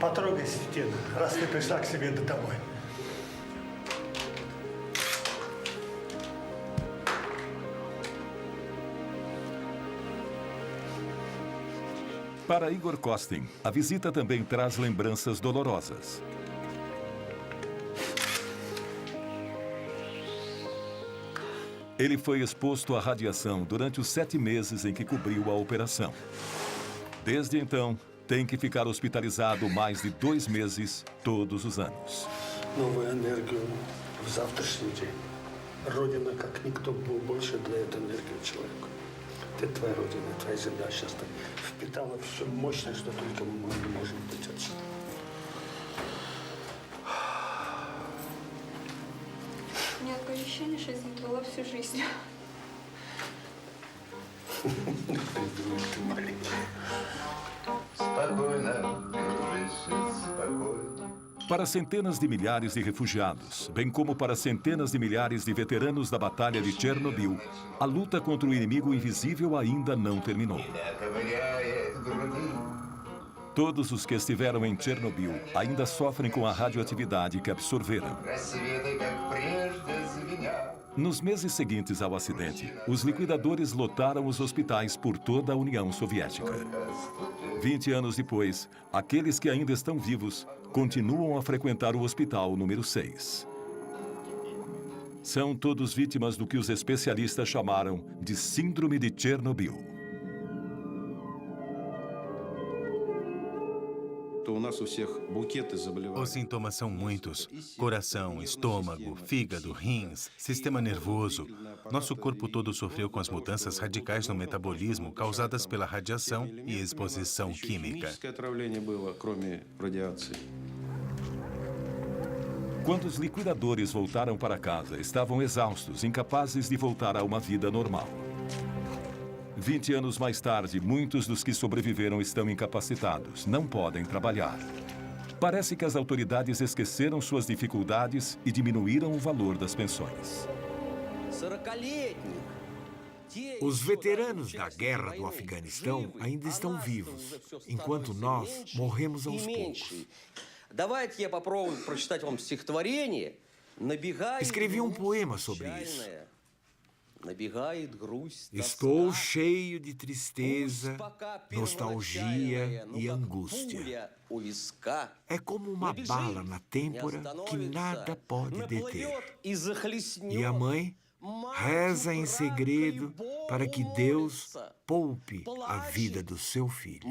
Потрогай стену, раз ты пришла к себе домой. Para Igor Kostin, a visita também traz lembranças dolorosas. Ele foi exposto à radiação durante os 7 meses em que cobriu a operação. Desde então, tem que ficar hospitalizado mais de 2 meses todos os anos. Новую энергию в завтрашний день. Родина, как никто, больше дает энергию человеку. Это твоя родина, твоя земля сейчас впитала все мощное, что только может быть отсюда. У меня такое ощущение, что я здесь была всю жизнь. Ты маленькая. Para centenas de milhares de refugiados, bem como para centenas de milhares de veteranos da Batalha de Chernobyl, a luta contra o inimigo invisível ainda não terminou. Todos os que estiveram em Chernobyl ainda sofrem com a radioatividade que absorveram. Nos meses seguintes ao acidente, os liquidadores lotaram os hospitais por toda a União Soviética. 20 anos depois, aqueles que ainda estão vivos continuam a frequentar o hospital número 6. São todos vítimas do que os especialistas chamaram de Síndrome de Chernobyl. Os sintomas são muitos: coração, estômago, fígado, rins, sistema nervoso. Nosso corpo todo sofreu com as mudanças radicais no metabolismo causadas pela radiação e exposição química. Quando os liquidadores voltaram para casa, estavam exaustos, incapazes de voltar a uma vida normal. 20 anos mais tarde, muitos dos que sobreviveram estão incapacitados, não podem trabalhar. Parece que as autoridades esqueceram suas dificuldades e diminuíram o valor das pensões. Os veteranos da guerra do Afeganistão ainda estão vivos, enquanto nós morremos aos poucos. Escrevi um poema sobre isso. Estou cheio de tristeza, nostalgia e angústia. É como uma bala na têmpora que nada pode deter. E a mãe reza em segredo para que Deus poupe a vida do seu filho.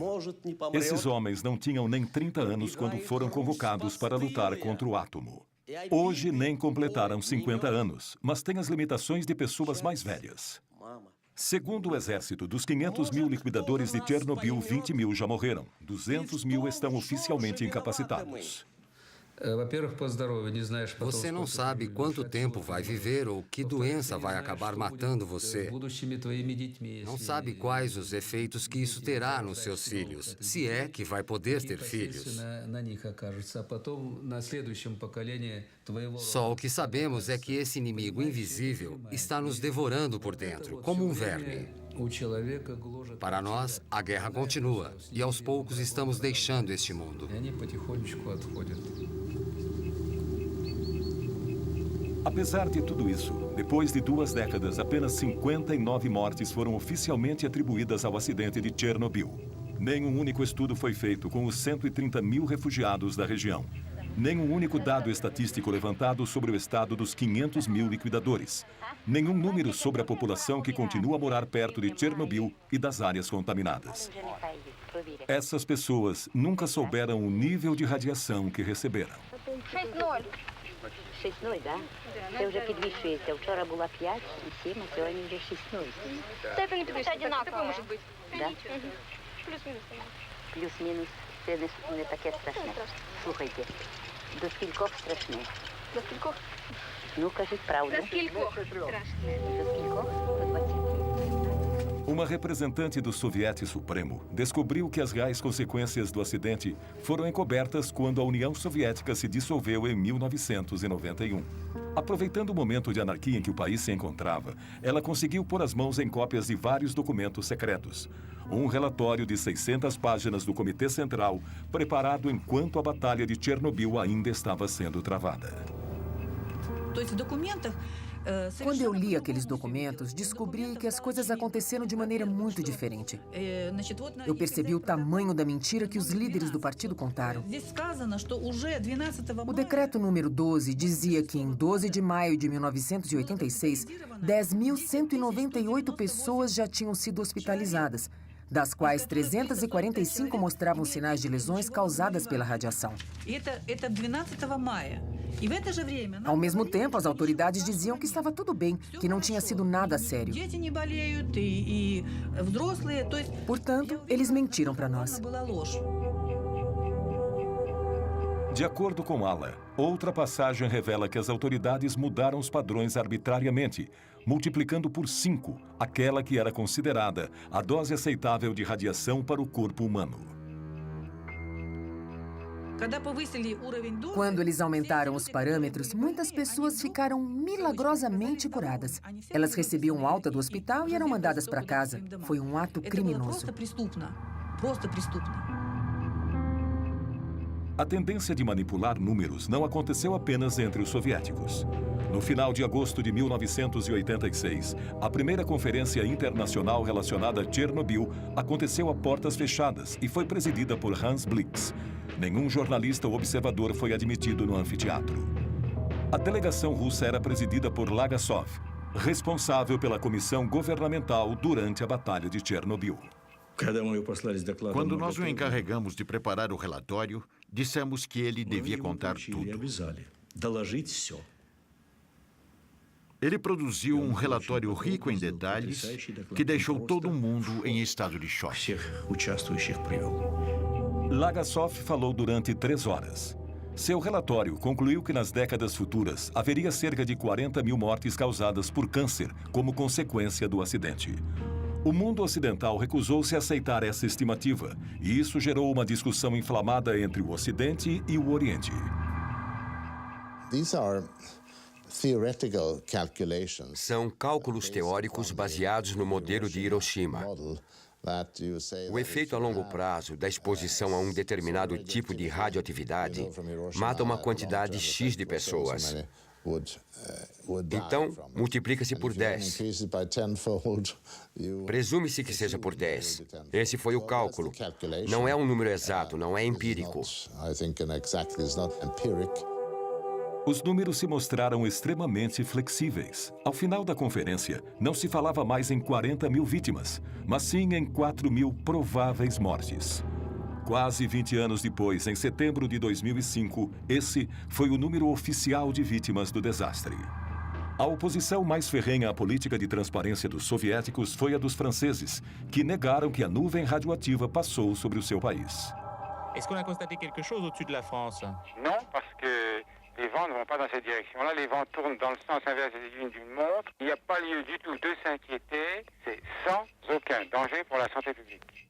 Esses homens não tinham nem 30 anos quando foram convocados para lutar contra o átomo. Hoje nem completaram 50 anos, mas têm as limitações de pessoas mais velhas. Segundo o exército, dos 500 mil liquidadores de Chernobyl, 20 mil já morreram. 200 mil estão oficialmente incapacitados. Você não sabe quanto tempo vai viver ou que doença vai acabar matando você. Não sabe quais os efeitos que isso terá nos seus filhos, se é que vai poder ter filhos. Só o que sabemos é que esse inimigo invisível está nos devorando por dentro, como um verme. Para nós, a guerra continua e aos poucos estamos deixando este mundo. Apesar de tudo isso, depois de 2 décadas, apenas 59 mortes foram oficialmente atribuídas ao acidente de Chernobyl. Nenhum único estudo foi feito com os 130 mil refugiados da região. Nenhum único dado estatístico levantado sobre o estado dos 500 mil liquidadores. Nenhum número sobre a população que continua a morar perto de Chernobyl e das áreas contaminadas. Essas pessoas nunca souberam o nível de radiação que receberam. 6-0, да? Це вже підвищується. Вчора була 5 і 7, а сьогодні вже 6-0. Степені підвищується. Такое може бути. Да? Плюс-мінус. Плюс-мінус. Це не таке страшне. Слухайте, до скількох страшне? До скількох? Ну, кажіть правду. До скількох страшне? До скількох? До 20. Uma representante do Soviete Supremo descobriu que as reais consequências do acidente foram encobertas quando a União Soviética se dissolveu em 1991. Aproveitando o momento de anarquia em que o país se encontrava, ela conseguiu pôr as mãos em cópias de vários documentos secretos. Um relatório de 600 páginas do Comitê Central, preparado enquanto a Batalha de Chernobyl ainda estava sendo travada. Quando eu li aqueles documentos, descobri que as coisas aconteceram de maneira muito diferente. Eu percebi o tamanho da mentira que os líderes do partido contaram. O decreto número 12 dizia que em 12 de maio de 1986, 10.198 pessoas já tinham sido hospitalizadas, das quais 345 mostravam sinais de lesões causadas pela radiação. Ao mesmo tempo, as autoridades diziam que estava tudo bem, que não tinha sido nada sério. Portanto, eles mentiram para nós. De acordo com Ala, outra passagem revela que as autoridades mudaram os padrões arbitrariamente, multiplicando por 5 aquela que era considerada a dose aceitável de radiação para o corpo humano. Quando eles aumentaram os parâmetros, muitas pessoas ficaram milagrosamente curadas. Elas recebiam alta do hospital e eram mandadas para casa. Foi um ato criminoso. A tendência de manipular números não aconteceu apenas entre os soviéticos. No final de agosto de 1986, a primeira conferência internacional relacionada a Chernobyl aconteceu a portas fechadas e foi presidida por Hans Blix. Nenhum jornalista ou observador foi admitido no anfiteatro. A delegação russa era presidida por Lagasov, responsável pela comissão governamental durante a Batalha de Chernobyl. Quando nós o encarregamos de preparar o relatório, dissemos que ele devia contar tudo. Ele produziu um relatório rico em detalhes que deixou todo mundo em estado de choque. Lagasov falou durante 3 horas. Seu relatório concluiu que nas décadas futuras haveria cerca de 40 mil mortes causadas por câncer como consequência do acidente. O mundo ocidental recusou-se a aceitar essa estimativa, e isso gerou uma discussão inflamada entre o Ocidente e o Oriente. São cálculos teóricos baseados no modelo de Hiroshima. O efeito a longo prazo da exposição a um determinado tipo de radioatividade mata uma quantidade X de pessoas. Então, multiplica-se por 10. Presume-se que seja por 10. Esse foi o cálculo. Não é um número exato, não é empírico. Os números se mostraram extremamente flexíveis. Ao final da conferência, não se falava mais em 40 mil vítimas, mas sim em 4 mil prováveis mortes. Quase 20 anos depois, em setembro de 2005, esse foi o número oficial de vítimas do desastre. A oposição mais ferrenha à política de transparência dos soviéticos foi a dos franceses, que negaram que a nuvem radioativa passou sobre o seu país. Est-ce qu'on a constaté quelque chose au-dessus de la France? Non, parce que les vents ne vont pas dans cette direction-là. Les vents tournent dans le sens inverse des aiguilles d'une montre. Il n'y a pas lieu du tout de s'inquiéter. C'est sans aucun danger pour la santé publique.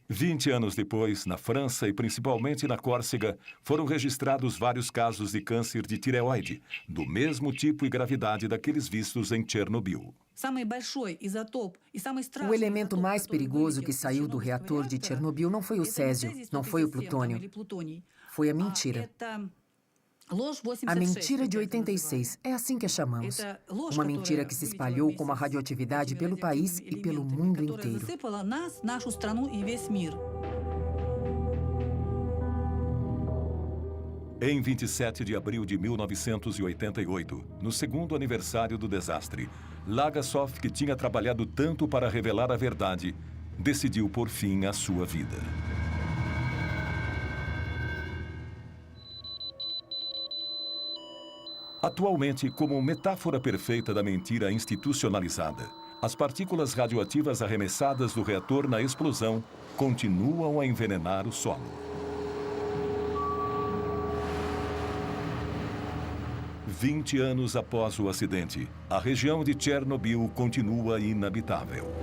20 anos depois, na França e principalmente na Córcega, foram registrados vários casos de câncer de tireoide, do mesmo tipo e gravidade daqueles vistos em Chernobyl. O elemento mais perigoso que saiu do reator de Chernobyl não foi o césio, não foi o plutônio. Foi a mentira. A mentira de 86, é assim que a chamamos. Uma mentira que se espalhou como a radioatividade pelo país e pelo mundo inteiro. Em 27 de abril de 1988, no segundo aniversário do desastre, Lagasov, que tinha trabalhado tanto para revelar a verdade, decidiu por fim a sua vida. Atualmente, como metáfora perfeita da mentira institucionalizada, as partículas radioativas arremessadas do reator na explosão continuam a envenenar o solo. "20 anos após o acidente, a região de Chernobyl continua inabitável.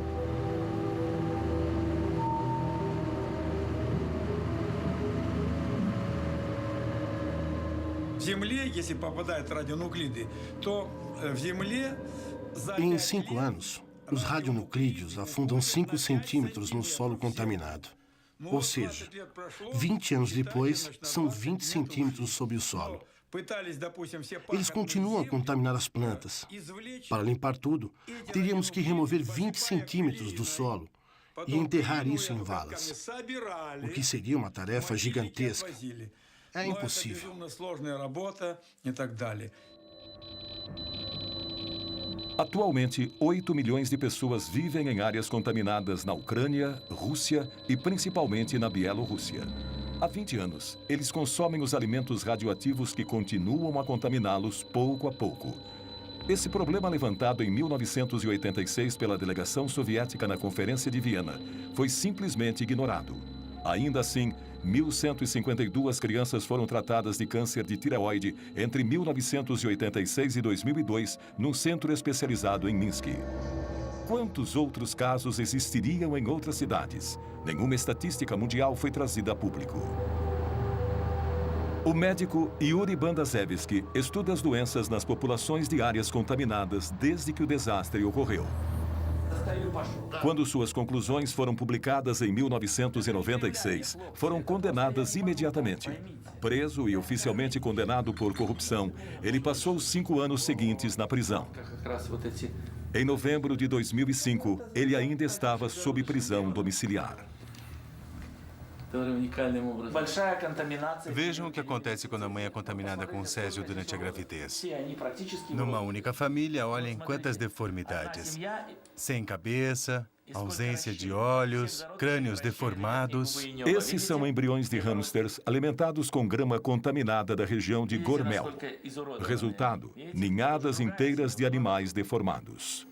Em 5 anos, os radionuclídeos afundam 5 centímetros no solo contaminado. Ou seja, 20 anos depois, são 20 centímetros sob o solo. Eles continuam a contaminar as plantas. Para limpar tudo, teríamos que remover 20 centímetros do solo e enterrar isso em valas, o que seria uma tarefa gigantesca. É impossível. Atualmente, 8 milhões de pessoas vivem em áreas contaminadas na Ucrânia, Rússia e principalmente na Bielorrússia. Há 20 anos, eles consomem os alimentos radioativos que continuam a contaminá-los pouco a pouco. Esse problema, levantado em 1986 pela delegação soviética na Conferência de Viena, foi simplesmente ignorado. Ainda assim, 1.152 crianças foram tratadas de câncer de tireoide entre 1986 e 2002 num centro especializado em Minsk. Quantos outros casos existiriam em outras cidades? Nenhuma estatística mundial foi trazida a público. O médico Yuri Bandazevsky estuda as doenças nas populações de áreas contaminadas desde que o desastre ocorreu. Quando suas conclusões foram publicadas em 1996, foram condenadas imediatamente. Preso e oficialmente condenado por corrupção, ele passou os 5 anos seguintes na prisão. Em novembro de 2005, ele ainda estava sob prisão domiciliar. Vejam o que acontece quando a mãe é contaminada com césio durante a gravidez. Numa única família, olhem quantas deformidades. Sem cabeça, Ausência de olhos, crânios deformados. Esses são embriões de hamsters alimentados com grama contaminada da região de Gormel. Resultado, ninhadas inteiras de animais deformados.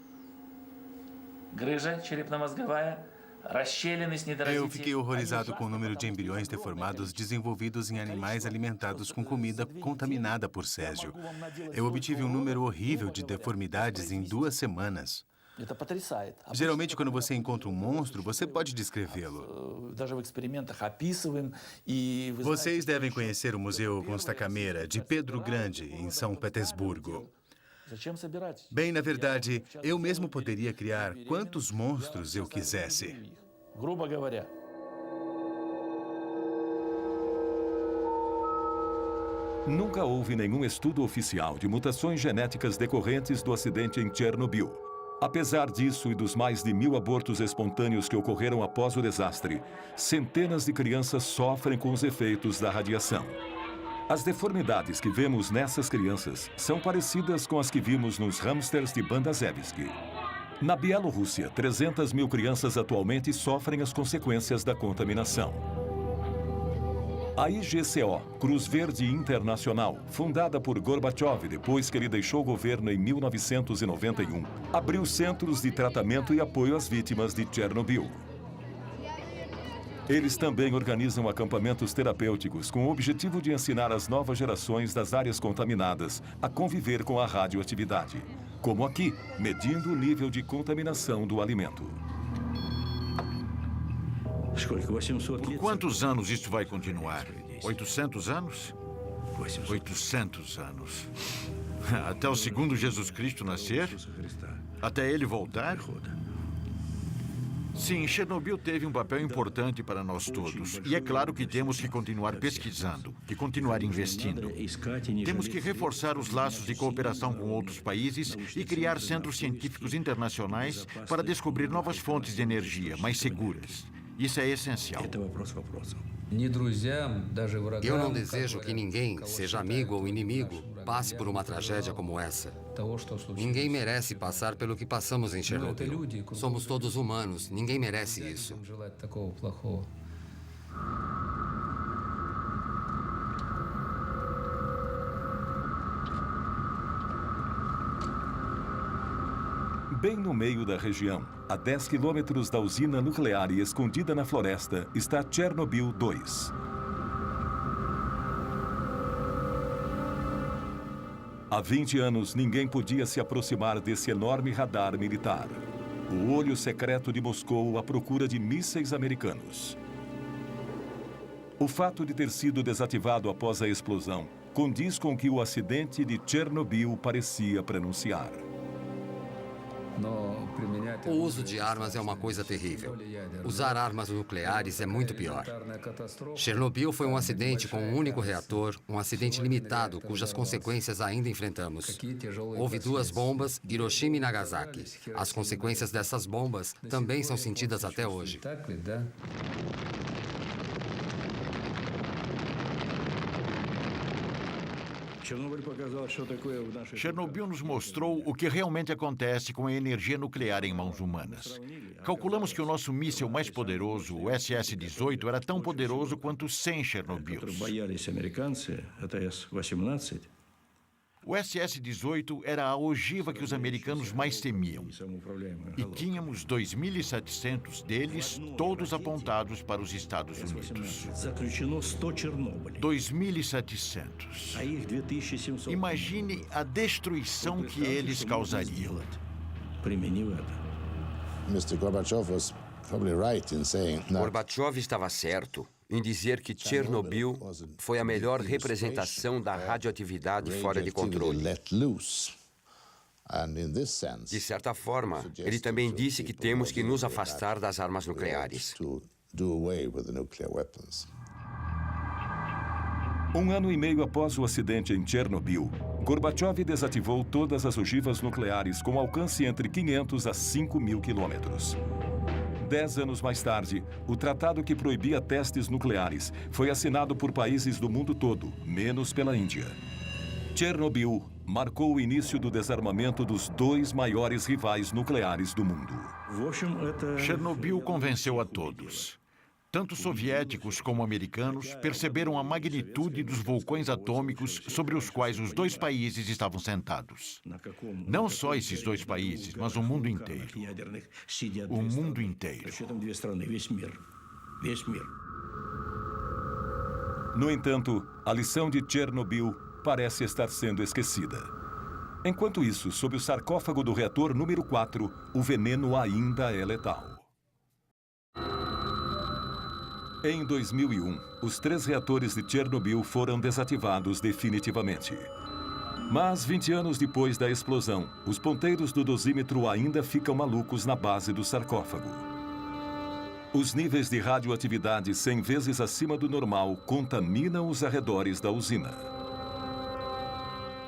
Eu fiquei horrorizado com o número de embriões deformados desenvolvidos em animais alimentados com comida contaminada por césio. Eu obtive um número horrível de deformidades em 2 semanas. Geralmente, quando você encontra um monstro, você pode descrevê-lo. Vocês devem conhecer o Museu Constacameira, de Pedro Grande, em São Petersburgo. Bem, na verdade, eu mesmo poderia criar quantos monstros eu quisesse. Nunca houve nenhum estudo oficial de mutações genéticas decorrentes do acidente em Chernobyl. Apesar disso e dos mais de 1000 abortos espontâneos que ocorreram após o desastre, centenas de crianças sofrem com os efeitos da radiação. As deformidades que vemos nessas crianças são parecidas com as que vimos nos hamsters de Bandazevsky. Na Bielorrússia, 300 mil crianças atualmente sofrem as consequências da contaminação. A IGCO, Cruz Verde Internacional, fundada por Gorbachev depois que ele deixou o governo em 1991, abriu centros de tratamento e apoio às vítimas de Chernobyl. Eles também organizam acampamentos terapêuticos com o objetivo de ensinar as novas gerações das áreas contaminadas a conviver com a radioatividade, como aqui, medindo o nível de contaminação do alimento. Por quantos anos isso vai continuar? 800 anos? 800 anos. Até o segundo Jesus Cristo nascer? Até ele voltar? Sim, Chernobyl teve um papel importante para nós todos. E é claro que temos que continuar pesquisando, que continuar investindo. Temos que reforçar os laços de cooperação com outros países e criar centros científicos internacionais para descobrir novas fontes de energia mais seguras. Isso é essencial. Eu não desejo que ninguém, seja amigo ou inimigo, passe por uma tragédia como essa. Ninguém merece passar pelo que passamos em Chernobyl. Somos todos humanos, ninguém merece isso. Bem no meio da região, a 10 quilômetros da usina nuclear e escondida na floresta, está Chernobyl 2. Há 20 anos, ninguém podia se aproximar desse enorme radar militar. O olho secreto de Moscou à procura de mísseis americanos. O fato de ter sido desativado após a explosão condiz com o que o acidente de Chernobyl parecia prenunciar. O uso de armas é uma coisa terrível. Usar armas nucleares é muito pior. Chernobyl foi um acidente com um único reator, um acidente limitado, cujas consequências ainda enfrentamos. Houve 2 bombas, Hiroshima e Nagasaki. As consequências dessas bombas também são sentidas até hoje. Chernobyl nos mostrou o que realmente acontece com a energia nuclear em mãos humanas. Calculamos que o nosso míssil mais poderoso, o SS-18, era tão poderoso quanto 100 Chernobyls. O SS-18 era a ogiva que os americanos mais temiam. E tínhamos 2.700 deles, todos apontados para os Estados Unidos. 2.700. Imagine a destruição que eles causariam. Gorbachev estava certo em dizer que Chernobyl foi a melhor representação da radioatividade fora de controle. De certa forma, ele também disse que temos que nos afastar das armas nucleares. 1 ano e meio após o acidente em Chernobyl, Gorbachev desativou todas as ogivas nucleares com alcance entre 500 a 5.000 quilômetros. 10 anos mais tarde, o tratado que proibia testes nucleares foi assinado por países do mundo todo, menos pela Índia. Chernobyl marcou o início do desarmamento dos dois maiores rivais nucleares do mundo. Chernobyl convenceu a todos. Tanto soviéticos como americanos perceberam a magnitude dos vulcões atômicos sobre os quais os dois países estavam sentados. Não só esses dois países, mas o mundo inteiro. O mundo inteiro. No entanto, a lição de Chernobyl parece estar sendo esquecida. Enquanto isso, sob o sarcófago do reator número 4, o veneno ainda é letal. Em 2001, os 3 reatores de Chernobyl foram desativados definitivamente. Mas 20 anos depois da explosão, os ponteiros do dosímetro ainda ficam malucos na base do sarcófago. Os níveis de radioatividade 100 vezes acima do normal contaminam os arredores da usina.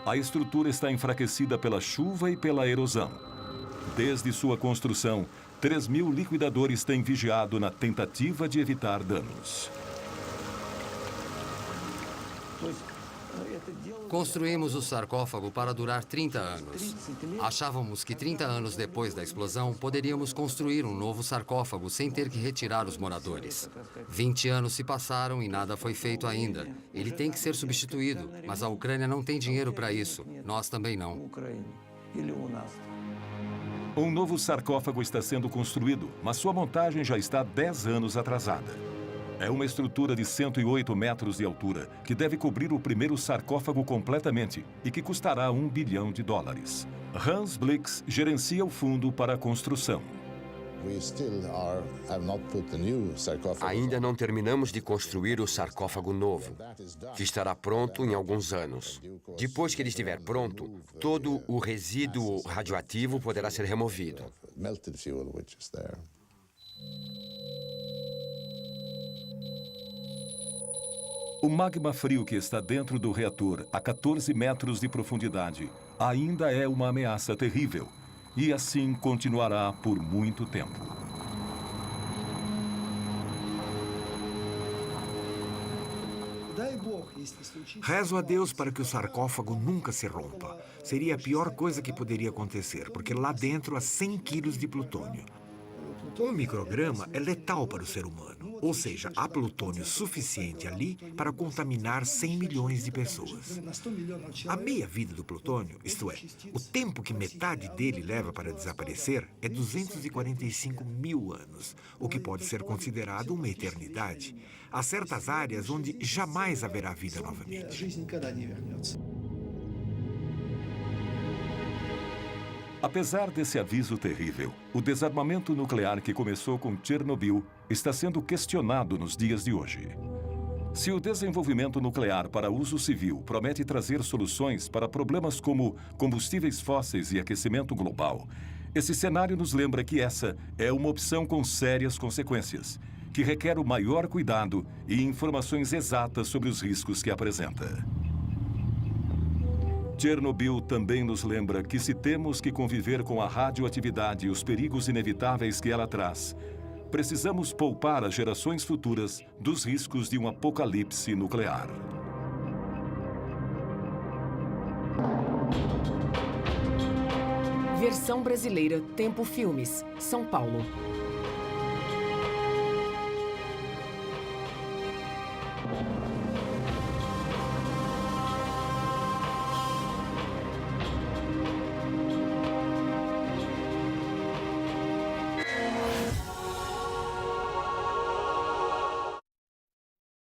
A estrutura está enfraquecida pela chuva e pela erosão. Desde sua construção, 3.000 liquidadores têm vigiado na tentativa de evitar danos. Construímos o sarcófago para durar 30 anos. Achávamos que 30 anos depois da explosão, poderíamos construir um novo sarcófago sem ter que retirar os moradores. 20 anos se passaram e nada foi feito ainda. Ele tem que ser substituído, mas a Ucrânia não tem dinheiro para isso. Nós também não. Um novo sarcófago está sendo construído, mas sua montagem já está 10 anos atrasada. É uma estrutura de 108 metros de altura que deve cobrir o primeiro sarcófago completamente e que custará $1 bilhão. Hans Blix gerencia o fundo para a construção. Ainda não terminamos de construir o sarcófago novo, que estará pronto em alguns anos. Depois que ele estiver pronto, todo o resíduo radioativo poderá ser removido. O magma frio que está dentro do reator, a 14 metros de profundidade, ainda é uma ameaça terrível. E assim continuará por muito tempo. Rezo a Deus para que o sarcófago nunca se rompa. Seria a pior coisa que poderia acontecer, porque lá dentro há 100 quilos de plutônio. 1 micrograma é letal para o ser humano, ou seja, há plutônio suficiente ali para contaminar 100 milhões de pessoas. A meia-vida do plutônio, isto é, o tempo que metade dele leva para desaparecer, é 245 mil anos, o que pode ser considerado uma eternidade. Há certas áreas onde jamais haverá vida novamente. Apesar desse aviso terrível, o desarmamento nuclear que começou com Chernobyl está sendo questionado nos dias de hoje. Se o desenvolvimento nuclear para uso civil promete trazer soluções para problemas como combustíveis fósseis e aquecimento global, esse cenário nos lembra que essa é uma opção com sérias consequências, que requer o maior cuidado e informações exatas sobre os riscos que apresenta. Chernobyl também nos lembra que se temos que conviver com a radioatividade e os perigos inevitáveis que ela traz, precisamos poupar as gerações futuras dos riscos de um apocalipse nuclear. Versão brasileira, Tempo Filmes, São Paulo.